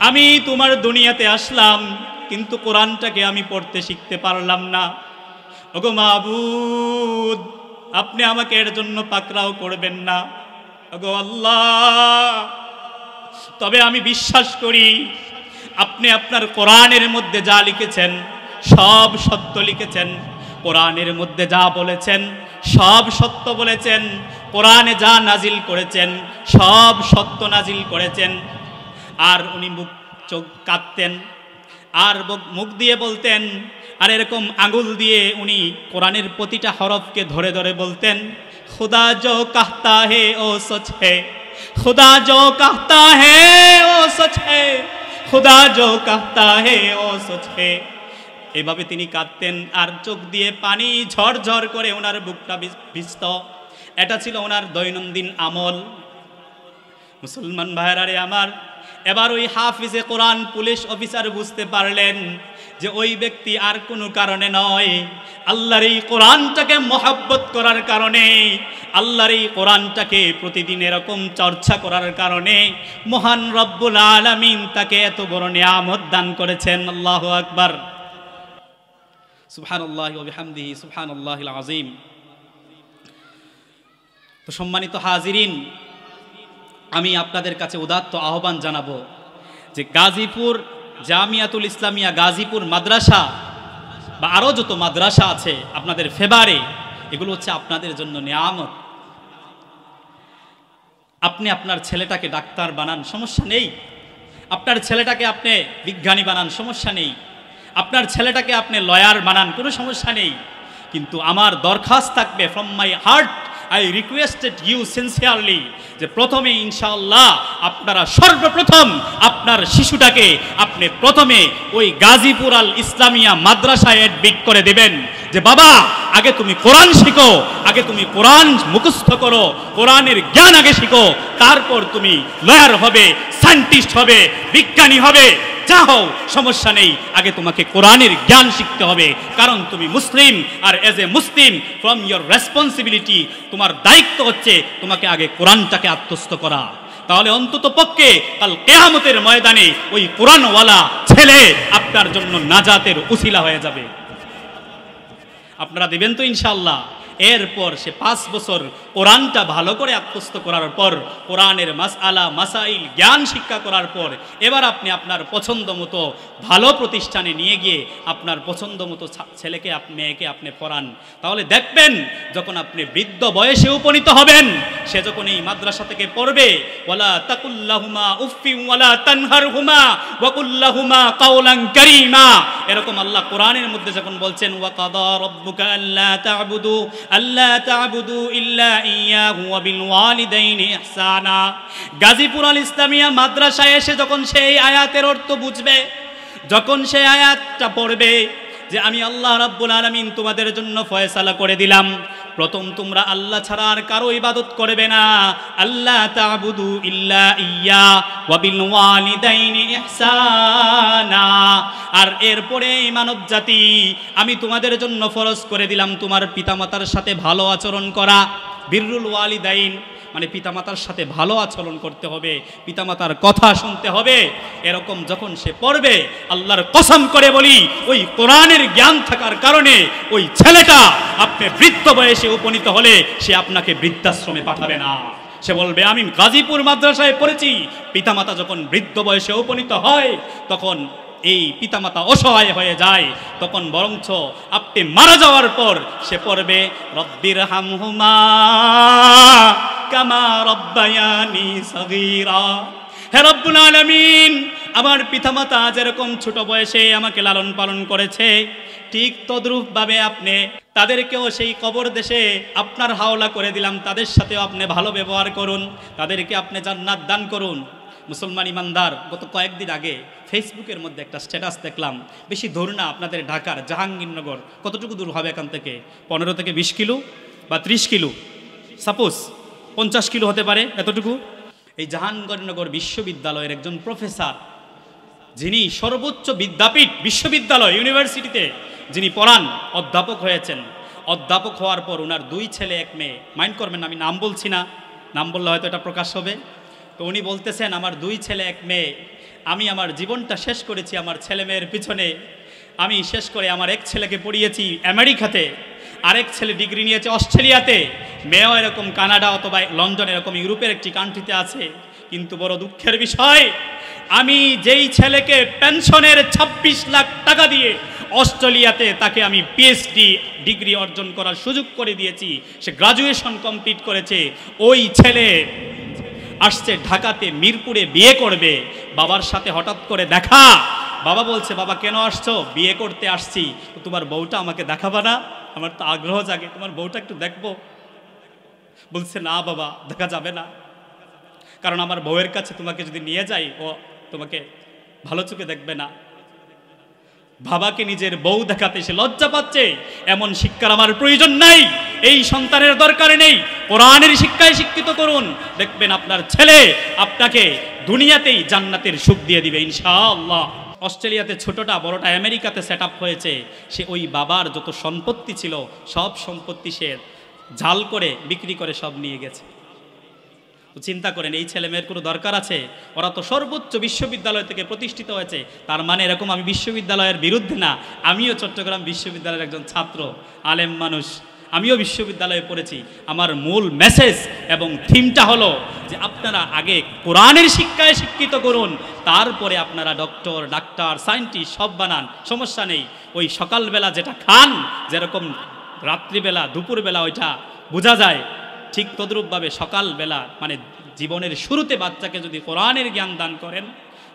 আমি তোমার দুনিয়াতে আসলাম কিন্তু কোরআনটাকে আমি পড়তে শিখতে পারলাম না। ওগো মাবুদ আপনি আমাকে এর জন্য পাকড়াও করবেন না। ওগো আল্লাহ তবে আমি বিশ্বাস করি আপনি আপনার কোরআনের মধ্যে যা লিখেছেন সব সত্য লিখেছেন, কোরআনের মধ্যে যা বলেছেন সব সত্য বলেছেন, কোরআনে যা নাজিল করেছেন সব সত্য নাজিল করেছেন। আর উনি চোখ কাঁদতেন আর মুখ দিয়ে বলতেন, আর এরকম আঙুল দিয়ে উনি কোরআনের প্রতিটা হরফকে ধরে ধরে বলতেন খুদা জো কাহতা হে ও সচ হে, খুদা জো কাহতা হে ও সচ হে, খুদা জো কাহতা হে ও সচ হে। এভাবে তিনি কাঁদতেন আর চোখ দিয়ে পানি ঝরঝর করে ওনার বুকটা ভিজত। এটা ছিল ওনার দৈনন্দিন আমল। মুসলমান ভাইরা রে আমার, এবার ওই হাফিজে কোরআন পুলিশ অফিসার বুঝতে পারলেন যে ওই ব্যক্তি আর কোনো কারণে নয়, আল্লাহর এই কোরআনটাকে মহব্বত করার কারণে, আল্লাহর এই কোরআনটাকে প্রতিদিন এরকম চর্চা করার কারণে মহান রব্বুল আলামিন তাকে এত বড় নিয়ামত দান করেছেন। আল্লাহু আকবার, সুবহানাল্লাহি ওয়া বিহামদিহি, সুবহানাল্লাহিল আযীম। তো সম্মানিত হাজিরিন, আমি আপনাদের কাছে উদাত্ত আহ্বান জানাবো যে গাজীপুর জামিয়াতুল ইসলামিয়া গাজীপুর মাদ্রাসা বা আরও যত মাদ্রাসা আছে আপনাদের ফেভারে, এগুলো হচ্ছে আপনাদের জন্য নিয়ামত। আপনি আপনার ছেলেটাকে ডাক্তার বানান, সমস্যা নেই। আপনার ছেলেটাকে আপনি বিজ্ঞানী বানান, সমস্যা নেই। আপনার ছেলেটাকে আপনি লয়ার বানান, কোনো সমস্যা নেই। কিন্তু আমার দরখাস্ত থাকবে, from my heart I requested you sincerely, যে প্রথমে ইনশাআল্লাহ আপনারা সর্বপ্রথম আপনার শিশুটাকে আপনি প্রথমে ওই গাজীপুর আল ইসলামিয়া মাদ্রাসায় অ্যাডমিট করে দেবেন। যে বাবা আগে তুমি কোরআন শিখো, আগে তুমি কোরআন মুখস্থ করো, কোরআনের জ্ঞান আগে শিখো, তারপর তুমি লয়ার হবে, সায়েন্টিস্ট হবে, বিজ্ঞানী হবে, যা হও সমস্যা নেই, আগে তোমাকে কোরআনের জ্ঞান শিখতে হবে। কারণ তুমি মুসলিম, আর as a Muslim from your responsibility, তোমার দায়িত্ব হচ্ছে তোমাকে আগে কোরআনটাকে আত্মস্থ করা। তাহলে অন্তত পক্ষে কাল কিয়ামতের ময়দানে ওই কোরআনওয়ালা ছেলে আপনার জন্য নাজাতের উসিলা হয়ে যাবে। আপনারা দিবেন তো ইনশাআল্লাহ। এরপর সে 5 বছর কোরআনটা ভালো করে আত্মস্থ করার পর, কোরআনের মাসআলা মাসাইল জ্ঞান শিক্ষা করার পর, এবার আপনি আপনার পছন্দ মতো ভালো প্রতিষ্ঠানে নিয়ে গিয়ে আপনার পছন্দ মতো ছেলেকে মেয়েকে আপনি পড়ান। তাহলে দেখবেন যখন আপনি বৃদ্ধ বয়সে উপনীত হবেন, সে যখন এই মাদ্রাসা থেকে পড়বে, ওয়ালা তাকুল্লাহুমা উফফি ওয়ালা তানহারহুমা ওয়াকুল্লাহুমা কাওলান কারীমা, এরকম আল্লাহ কোরআনের মধ্যে যখন বলছেন ওয়া কাদা রাব্বুকা আল্লা তা'বুদু ইল্লা ইয়াহু ওয়া বিল ওয়ালিদাইনি ইহসানা। গাজীপুর আল ইসলামিয়া মাদ্রাসায় এসে যখন সেই আয়াতের অর্থ বুঝবে, যখন সেই আয়াতটা পড়বে যে আমি আল্লাহ রাব্বুল আলামিন তোমাদের জন্য ফয়সালা করে দিলাম, প্রথম তোমরা আল্লাহ ছাড়া আর কারো ইবাদত করবে না, আল্লাহ তা'বুদু ইল্লা ইয়া ওয়া বিল ওয়ালিদাইনি ইহসানা। আর এরপরে মানব জাতি আমি তোমাদের জন্য ফরজ করে দিলাম তোমার পিতামাতার সাথে ভালো আচরণ করা। বিররুল ওয়ালিদাইন মানে পিতামাতার সাথে ভালো আচরণ করতে হবে, পিতামাতার কথা শুনতে হবে। এরকম যখন সে পড়বে, আল্লাহর কসম করে বলি ওই কোরআনের জ্ঞান থাকার কারণে ওই ছেলেটা আপনি বৃদ্ধ বয়সে উপনীত হলে সে আপনাকে বৃদ্ধাশ্রমে পাঠাবে না। সে বলবে আমি গাজীপুর মাদ্রাসায় পড়েছি। পিতামাতা যখন বৃদ্ধ বয়সে উপনীত হয় তখন এই পিতামাতা অসহায় হয়ে যায়, তখন বরঞ্চ আপনি মারা যাওয়ার পর সে পড়বে রব্বির হামহুমা কামা রব্বায়ানি সগীরা। হে রব্বুল আলামিন, আমার পিতামাতা যেরকম ছোট বয়সে আমাকে লালন পালন করেছে, ঠিক তদ্রূপভাবে আপনি তাদেরকেও সেই কবর দেশে আপনার হাওলা করে দিলাম, তাদের সাথেও আপনি ভালো ব্যবহার করুন, তাদেরকে আপনি জান্নাত দান করুন। মুসলমান ইমানদার, গত কয়েকদিন আগে ফেসবুকের মধ্যে একটা স্ট্যাটাস দেখলাম, বেশি দূর না, আপনাদের ঢাকার জাহাঙ্গীরনগর, কতটুকু দূর হবে এখান থেকে? 15 থেকে 20 কিলো বা 30 কিলো, সাপোজ 50 কিলো হতে পারে, এতটুকু। এই জাহাঙ্গীরনগর বিশ্ববিদ্যালয়ের একজন প্রফেসর, যিনি সর্বোচ্চ বিদ্যাপীঠ বিশ্ববিদ্যালয় ইউনিভার্সিটিতে যিনি পড়ান, অধ্যাপক হয়েছেন। অধ্যাপক হওয়ার পর ওনার 2 ছেলে 1 মেয়ে। মাইন্ড করবেন, আমি নাম বলছি না, নাম বললে হয়তো এটা প্রকাশ হবে। তো উনি বলতেছেন আমার 2 ছেলে 1 মেয়ে, আমি আমার জীবনটা শেষ করেছি আমার ছেলে মেয়ের পিছনে। আমি শেষ করে আমার এক ছেলেকে পড়িয়েছি আমেরিকাতে, আরেক ছেলে ডিগ্রি নিয়েছে অস্ট্রেলিয়াতে, মেয়েও এরকম কানাডা অথবা লন্ডন এরকম ইউরোপের একটি কান্ট্রিতে আছে। কিন্তু বড় দুঃখের বিষয়, আমি যেই ছেলেকে পেনশনের 26 লাখ টাকা দিয়ে অস্ট্রেলিয়াতে তাকে আমি পিএইচডি ডিগ্রি অর্জন করার সুযোগ করে দিয়েছি, সে গ্রাজুয়েশন কমপ্লিট করেছে, ওই ছেলে আসছে ঢাকাতে মিরপুরে বিয়ে করবে। বাবার সাথে হঠাৎ করে দেখা, বাবা বলছে বাবা কেন আসছো? বিয়ে করতে আসছি। তোমার বউটা আমাকে দেখাবা না? আমার তো আগ্রহ জাগে, তোমার বউটা একটু দেখবো। বলছে না বাবা, দেখা যাবে না, কারণ আমার বউয়ের কাছে তোমাকে যদি নিয়ে যাই ও তোমাকে ভালো চোখে দেখবে না। বাবাকে নিজের বউ দেখাতে সে লজ্জা পাচ্ছে। এমন শিক্ষার আমার প্রয়োজন নাই, এই সন্তানের দরকার নেই। কোরআনের শিক্ষায় শিক্ষিত করুন, দেখবেন আপনার ছেলে আপনাকে দুনিয়াতেই জান্নাতের সুখ দিয়ে দিবে ইনশাআল্লাহ। অস্ট্রেলিয়াতে ছোটটা, বড়টা আমেরিকাতে সেট আপ হয়েছে। সে ওই বাবার যত সম্পত্তি ছিল সব সম্পত্তি সে জাল করে বিক্রি করে সব নিয়ে গেছে। তো চিন্তা করেন, এই ছেলে মেয়ের কোনো দরকার আছে? ওরা তো সর্বোচ্চ বিশ্ববিদ্যালয় থেকে প্রতিষ্ঠিত হয়েছে। তার মানে এরকম আমি বিশ্ববিদ্যালয়ের বিরুদ্ধে না, আমিও চট্টগ্রাম বিশ্ববিদ্যালয়ের একজন ছাত্র, আলেম মানুষ, আমিও বিশ্ববিদ্যালয়ে পড়েছি। আমার মূল মেসেজ এবং থিমটা হলো যে আপনারা আগে কোরআনের শিক্ষায় শিক্ষিত করুন, তারপরে আপনারা ডক্টর, ডাক্তার, সায়েন্টিস্ট সব বানান, সমস্যা নেই। ওই সকালবেলা যেটা খান, যেরকম রাত্রিবেলা দুপুরবেলা ওইটা বোঝা যায়, ঠিক তদ্রূপভাবে সকালবেলা মানে জীবনের শুরুতে বাচ্চাকে যদি কোরআনের জ্ঞান দান করেন,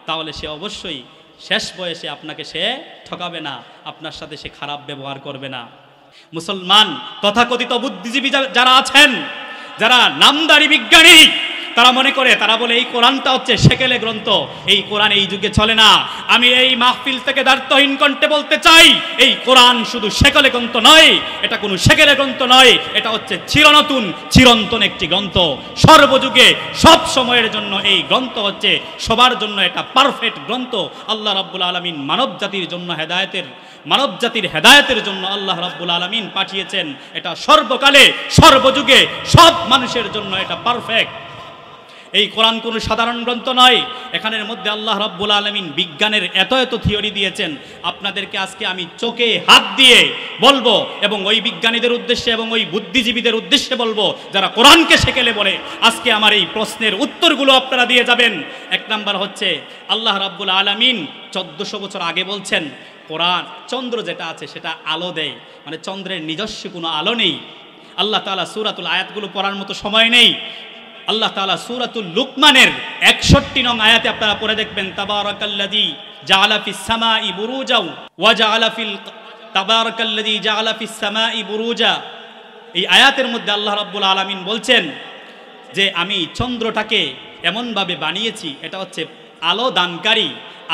তাহলে সে অবশ্যই শেষ বয়সে আপনাকে সে ঠকাবে না, আপনার সাথে সে খারাপ ব্যবহার করবে না। মুসলমান তথাকথিত বুদ্ধিজীবী যারা আছেন, যারা নামদারি বিজ্ঞানী, তারা মনে করে, তারা বলে এই কোরআনটা হচ্ছে সেকেলে গ্রন্থ, এই কোরআন এই যুগে চলে না। আমি এই মাহফিল থেকে দায়িত্বহীন কণ্ঠে বলতে চাই, এই কোরআন শুধু সেকেলে গ্রন্থ নয়, এটা কোনো সেকেলে গ্রন্থ নয়, এটা হচ্ছে চিরনতুন চিরন্তন একটি গ্রন্থ। সর্বযুগে সব সময়ের জন্য এই গ্রন্থ হচ্ছে সবার জন্য এটা পারফেক্ট গ্রন্থ। আল্লাহ রাব্বুল আলামিন মানব জাতির জন্য মানব জাতির হেদায়েতের জন্য আল্লাহ রাব্বুল আলামিন পাঠিয়েছেন। এটা সর্বকালে সর্বযুগে সব মানুষের জন্য এটা পারফেক্ট। এই কোরআন কোনো সাধারণ গ্রন্থ নয়। এখানের মধ্যে আল্লাহ রাব্বুল আলামিন বিজ্ঞানের এত এত থিওরি দিয়েছেন, আপনাদেরকে আজকে আমি চোখে হাত দিয়ে বলবো এবং ওই বিজ্ঞানীদের উদ্দেশ্যে এবং ওই বুদ্ধিজীবীদের উদ্দেশ্যে বলবো যারা কোরআনকে সেকেলে বলে, আজকে আমার এই প্রশ্নের উত্তরগুলো আপনারা দিয়ে যাবেন। এক নাম্বার হচ্ছে আল্লাহ রাব্বুল আলামিন 1400 বছর আগে বলছেন কোরআন, চন্দ্র যেটা আছে সেটা আলো দেয়, মানে চন্দ্রের নিজস্ব কোনো আলো নেই। আল্লাহ তাআলা সূরাতুল আয়াতগুলো পড়ার মতো সময় নেই। আল্লাহ তাআলা সূরাতুল লুকমানের 61 নং আয়াতে আপনারা পড়ে দেখবেন, তাবারাকাল্লাযী জাআলা ফিস সামাই বুরুজা ওয়া জাআলা ফিল তাবারাকাল্লাযী জাআলা ফিস সামাই বুরুজা। এই আয়াতের মধ্যে আল্লাহ রাব্বুল আলামিন বলছেন যে আমি চন্দ্রটাকে এমনভাবে বানিয়েছি, এটা হচ্ছে আলো দানকারী,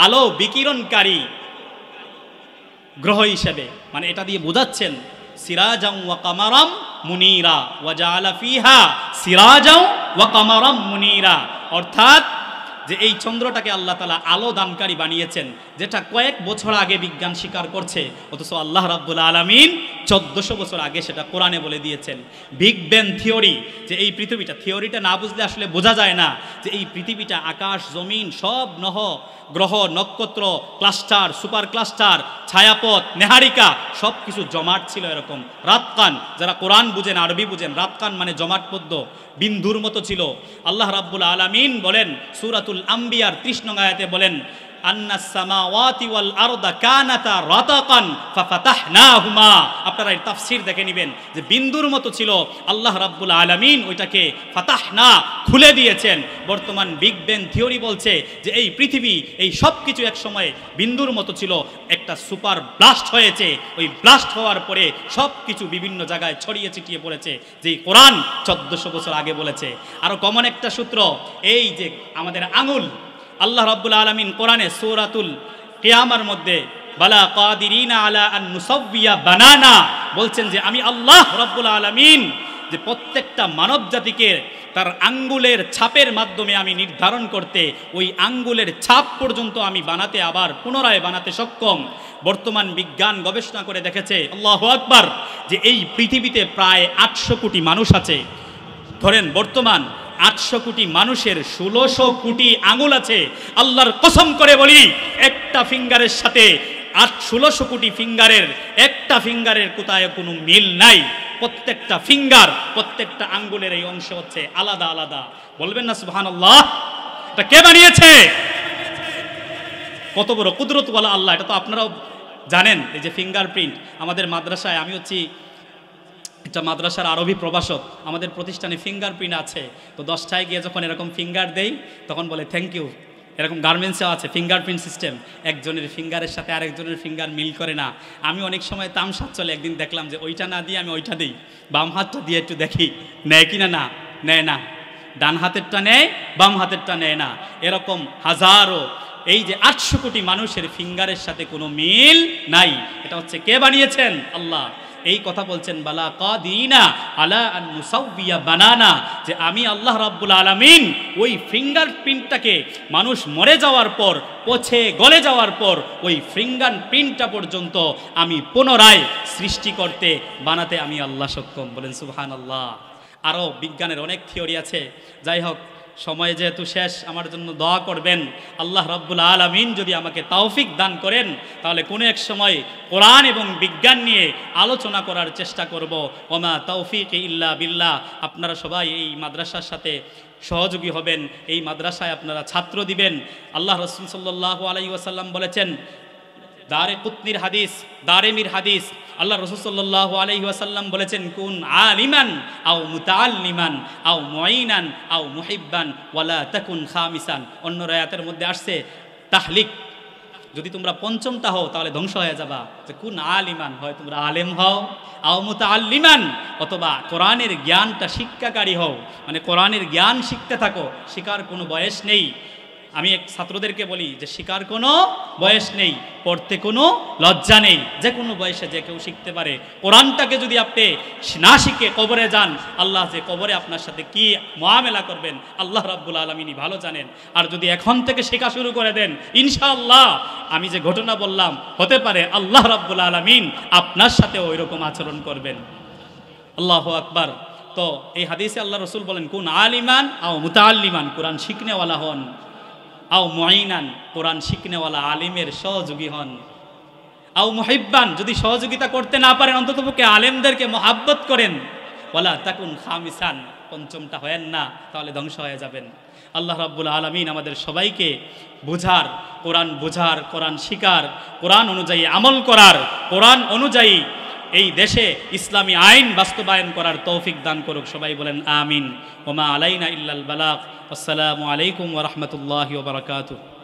আলো বিকিরণকারী গ্রহ হিসেবে, মানে এটা দিয়ে বোঝাচ্ছেন সিরাজাম ওয়া কামারাম মুনীরা ওয়া জাআলা ফিহা সিরাজাম ওয়া কামারাম মুনীরা, অর্থাৎ যে এই চন্দ্রটাকে আল্লাহ তাআলা আলো দানকারী বানিয়েছেন, যেটা কয়েক বছর আগে বিজ্ঞান স্বীকার করছে, অথচ আল্লাহ রাব্বুল আলামিন 1400 বছর আগে সেটা কোরআনে বলে দিয়েছেন। বিগ ব্যাং থিওরি, যে এই পৃথিবীটা, থিওরিটা না বুঝলে আসলে বোঝা যায় না যে এই পৃথিবীটা আকাশ জমিন সব গ্রহ নক্ষত্র ক্লাস্টার সুপার ক্লাস্টার ছায়াপথ নেহারিকা সব কিছু জমাট ছিল এরকম রাতকান। যারা কোরআন বুঝেন আরবি বুঝেন, রাতকান মানে জমাট পদ্ম বিন্দুর মতো ছিল। আল্লাহ রাব্বুল আলামিন বলেন সূরাতুল আম্বিয়ার 30 নং আয়াতে বলেন, আন্নাস সামাওয়াতি ওয়াল আরদা কানাতা রাতাকান ফাফাতাহনাহুমা। আপনারা এর তাফসীর দেখে নেবেন যে বিন্দুর মতো ছিল, আল্লাহ রাব্বুল আলামিন ওইটাকে ফাতাহনা খুলে দিয়েছেন। বর্তমান বিগ ব্যাং থিওরি বলছে যে এই পৃথিবী এই সব কিছু এক সময় বিন্দুর মতো ছিল, একটা সুপার ব্লাস্ট হয়েছে, ওই ব্লাস্ট হওয়ার পরে সব কিছু বিভিন্ন জায়গায় ছড়িয়ে ছিটিয়ে পড়েছে, যেই কোরআন 1400 বছর আগে বলেছে। আরো কমন একটা সূত্র, এই যে আমাদের আঙুল, আল্লাহ রাব্বুল আলামিন কোরআনে সূরাতুল কিয়ামার মধ্যে বালা কাদিরিনা আলা আন নুসাব্বিয়া বানানা বলছেন যে আমি আল্লাহ রাব্বুল আলামিন যে প্রত্যেকটা মানব জাতিকে তার আঙ্গুলের ছাপের মাধ্যমে আমি নির্ধারণ করতে, ওই আঙ্গুলের ছাপ পর্যন্ত আমি বানাতে, আবার পুনরায় বানাতে সক্ষম। বর্তমান বিজ্ঞান গবেষণা করে দেখেছে, আল্লাহু আকবার, যে এই পৃথিবীতে প্রায় 800 কোটি মানুষ আছে। ধরেন বর্তমান 800 কোটি মানুষের 1600 কোটি আঙুল আছে। আল্লাহর কসম করে বলি, একটা ফিঙ্গারের সাথে 1600 কোটি ফিঙ্গারের একটা ফিঙ্গারের কোথায় কোনো মিল নাই। প্রত্যেকটা ফিঙ্গার, প্রত্যেকটা আঙ্গুলের এই অংশ হচ্ছে আলাদা আলাদা। বলবেন না সুবহানাল্লাহ? এটা কে বানিয়েছে? কত বড় কুদরতওয়ালা আল্লাহ, এটা তো আপনারাও জানেন। এই যে ফিঙ্গারপ্রিন্ট, আমাদের মাদ্রাসায়, আমি হচ্ছি একটা মাদ্রাসার আরবি প্রভাষক, আমাদের প্রতিষ্ঠানে ফিঙ্গারপ্রিন্ট আছে। তো 10টায় গিয়ে যখন এরকম ফিঙ্গার দেই তখন বলে থ্যাংক ইউ। এরকম গার্মেন্টসেও আছে ফিঙ্গারপ্রিন্ট সিস্টেম, একজনের ফিঙ্গারের সাথে আরেকজনের ফিঙ্গার মিল করে না। আমি অনেক সময় তামসাৎ চলে, একদিন দেখলাম যে ওইটা না দিয়ে আমি ওইটা দিই, বাম হাতটা দিয়ে একটু দেখি নেয় কিনা, না নেয় না, ডান হাতেরটা নেয় বাম হাতেরটা নেয় না। এরকম হাজারো, এই যে 800 কোটি মানুষের ফিঙ্গারের সাথে কোনো মিল নাই। এটা হচ্ছে কে বানিয়েছেন? আল্লাহ। এই কথা বলছেন বালা কাদিনা আলা আন নুসাউবিয়া বানানা, যে আমি আল্লাহ রাব্বুল আলামিন ওই ফিঙ্গারপ্রিন্টটাকে মানুষ মরে যাওয়ার পর, পচে গলে যাওয়ার পর, ওই ফিঙ্গারপ্রিন্টটা পর্যন্ত আমি পুনরায় সৃষ্টি করতে, বানাতে আমি আল্লাহ সক্ষম। বলেন সুবহানাল্লাহ। আরও বিজ্ঞানের অনেক থিওরি আছে। যাই হোক, সময় যেহেতু শেষ, আমার জন্য দোয়া করবেন। আল্লাহ রাব্বুল আলামিন যদি আমাকে তৌফিক দান করেন, তাহলে কোনো এক সময় কোরআন এবং বিজ্ঞান নিয়ে আলোচনা করার চেষ্টা করব। ওমা তৌফিক ইল্লা বিল্লাহ। আপনারা সবাই এই মাদ্রাসার সাথে সহযোগী হবেন, এই মাদ্রাসায় আপনারা ছাত্র দিবেন। আল্লাহ রাসূল সাল্লাল্লাহু আলাইহি ওয়াসাল্লাম বলেছেন, দারে কুতনির হাদিস, দারেমির হাদিস, আল্লাহ রাসূল সাল্লাল্লাহু আলাইহি ওয়াসাল্লাম বলেছেন, কুন আলিমান আও মুতাআল্লিমান আও মুঈনান আও মুহিব্বান ওয়ালা তাকুন খামিসান। অন্য আয়াতের মধ্যে আসছে তাহলিক, যদি তোমরা পঞ্চমটা হও তাহলে ধ্বংস হয়ে যাবা। যে কুন আলিমান, হয় তোমরা আলেম হও, আও মুতাআল্লিমান, অথবা কোরআনের জ্ঞানটা শিক্ষাকারী হও, মানে কোরআনের জ্ঞান শিখতে থাকো। শিখার কোনো বয়স নেই। আমি এক ছাত্রদেরকে বলি যে শিখার কোনো বয়স নেই, পড়তে কোনো লজ্জা নেই, যে কোনো বয়সে যে কেউ শিখতে পারে। কোরআনটাকে যদি আপনি না শিখে কবরে যান, আল্লাহ যে কবরে আপনার সাথে কি মুআমেলা করবেন আল্লাহ রাব্বুল আলামিনই ভালো জানেন। আর যদি এখন থেকে শেখা শুরু করে দেন, ইনশাআল্লাহ আমি যে ঘটনা বললাম, হতে পারে আল্লাহ রাব্বুল আলামিন আপনার সাথে ওই রকম আচরণ করবেন। আল্লাহু আকবার। তো এই হাদিসে আল্লাহ রসুল বলেন কুন আলিমান আও মুতাআল্লিমান, কোরআন শিখনেওয়ালা হন, আও মুঈনান, কোরআন শিখনেওয়ালা আলিমের সহযোগী হন, আও মুহিব্বান, যদি সহযোগিতা করতে না পারেন অন্ততপক্ষে আলেমদেরকে মহাব্বত করেন, ওয়ালা তাকুন খামিসান, পঞ্চমটা হয়েন না, তাহলে ধ্বংস হয়ে যাবেন। আল্লাহ রাব্বুল আলামিন আমাদের সবাইকে বোঝার, কোরআন শিকার, কোরআন অনুযায়ী আমল করার, কোরআন অনুযায়ী এই দেশে ইসলামী আইন বাস্তবায়ন করার তৌফিক দান করুক। সবাই বলেন আমিন। ওমা আলাইনা ইল্লাল বালাগ। আসসালামু আলাইকুম ওয়া রাহমাতুল্লাহি ওয়া বারাকাতুহু।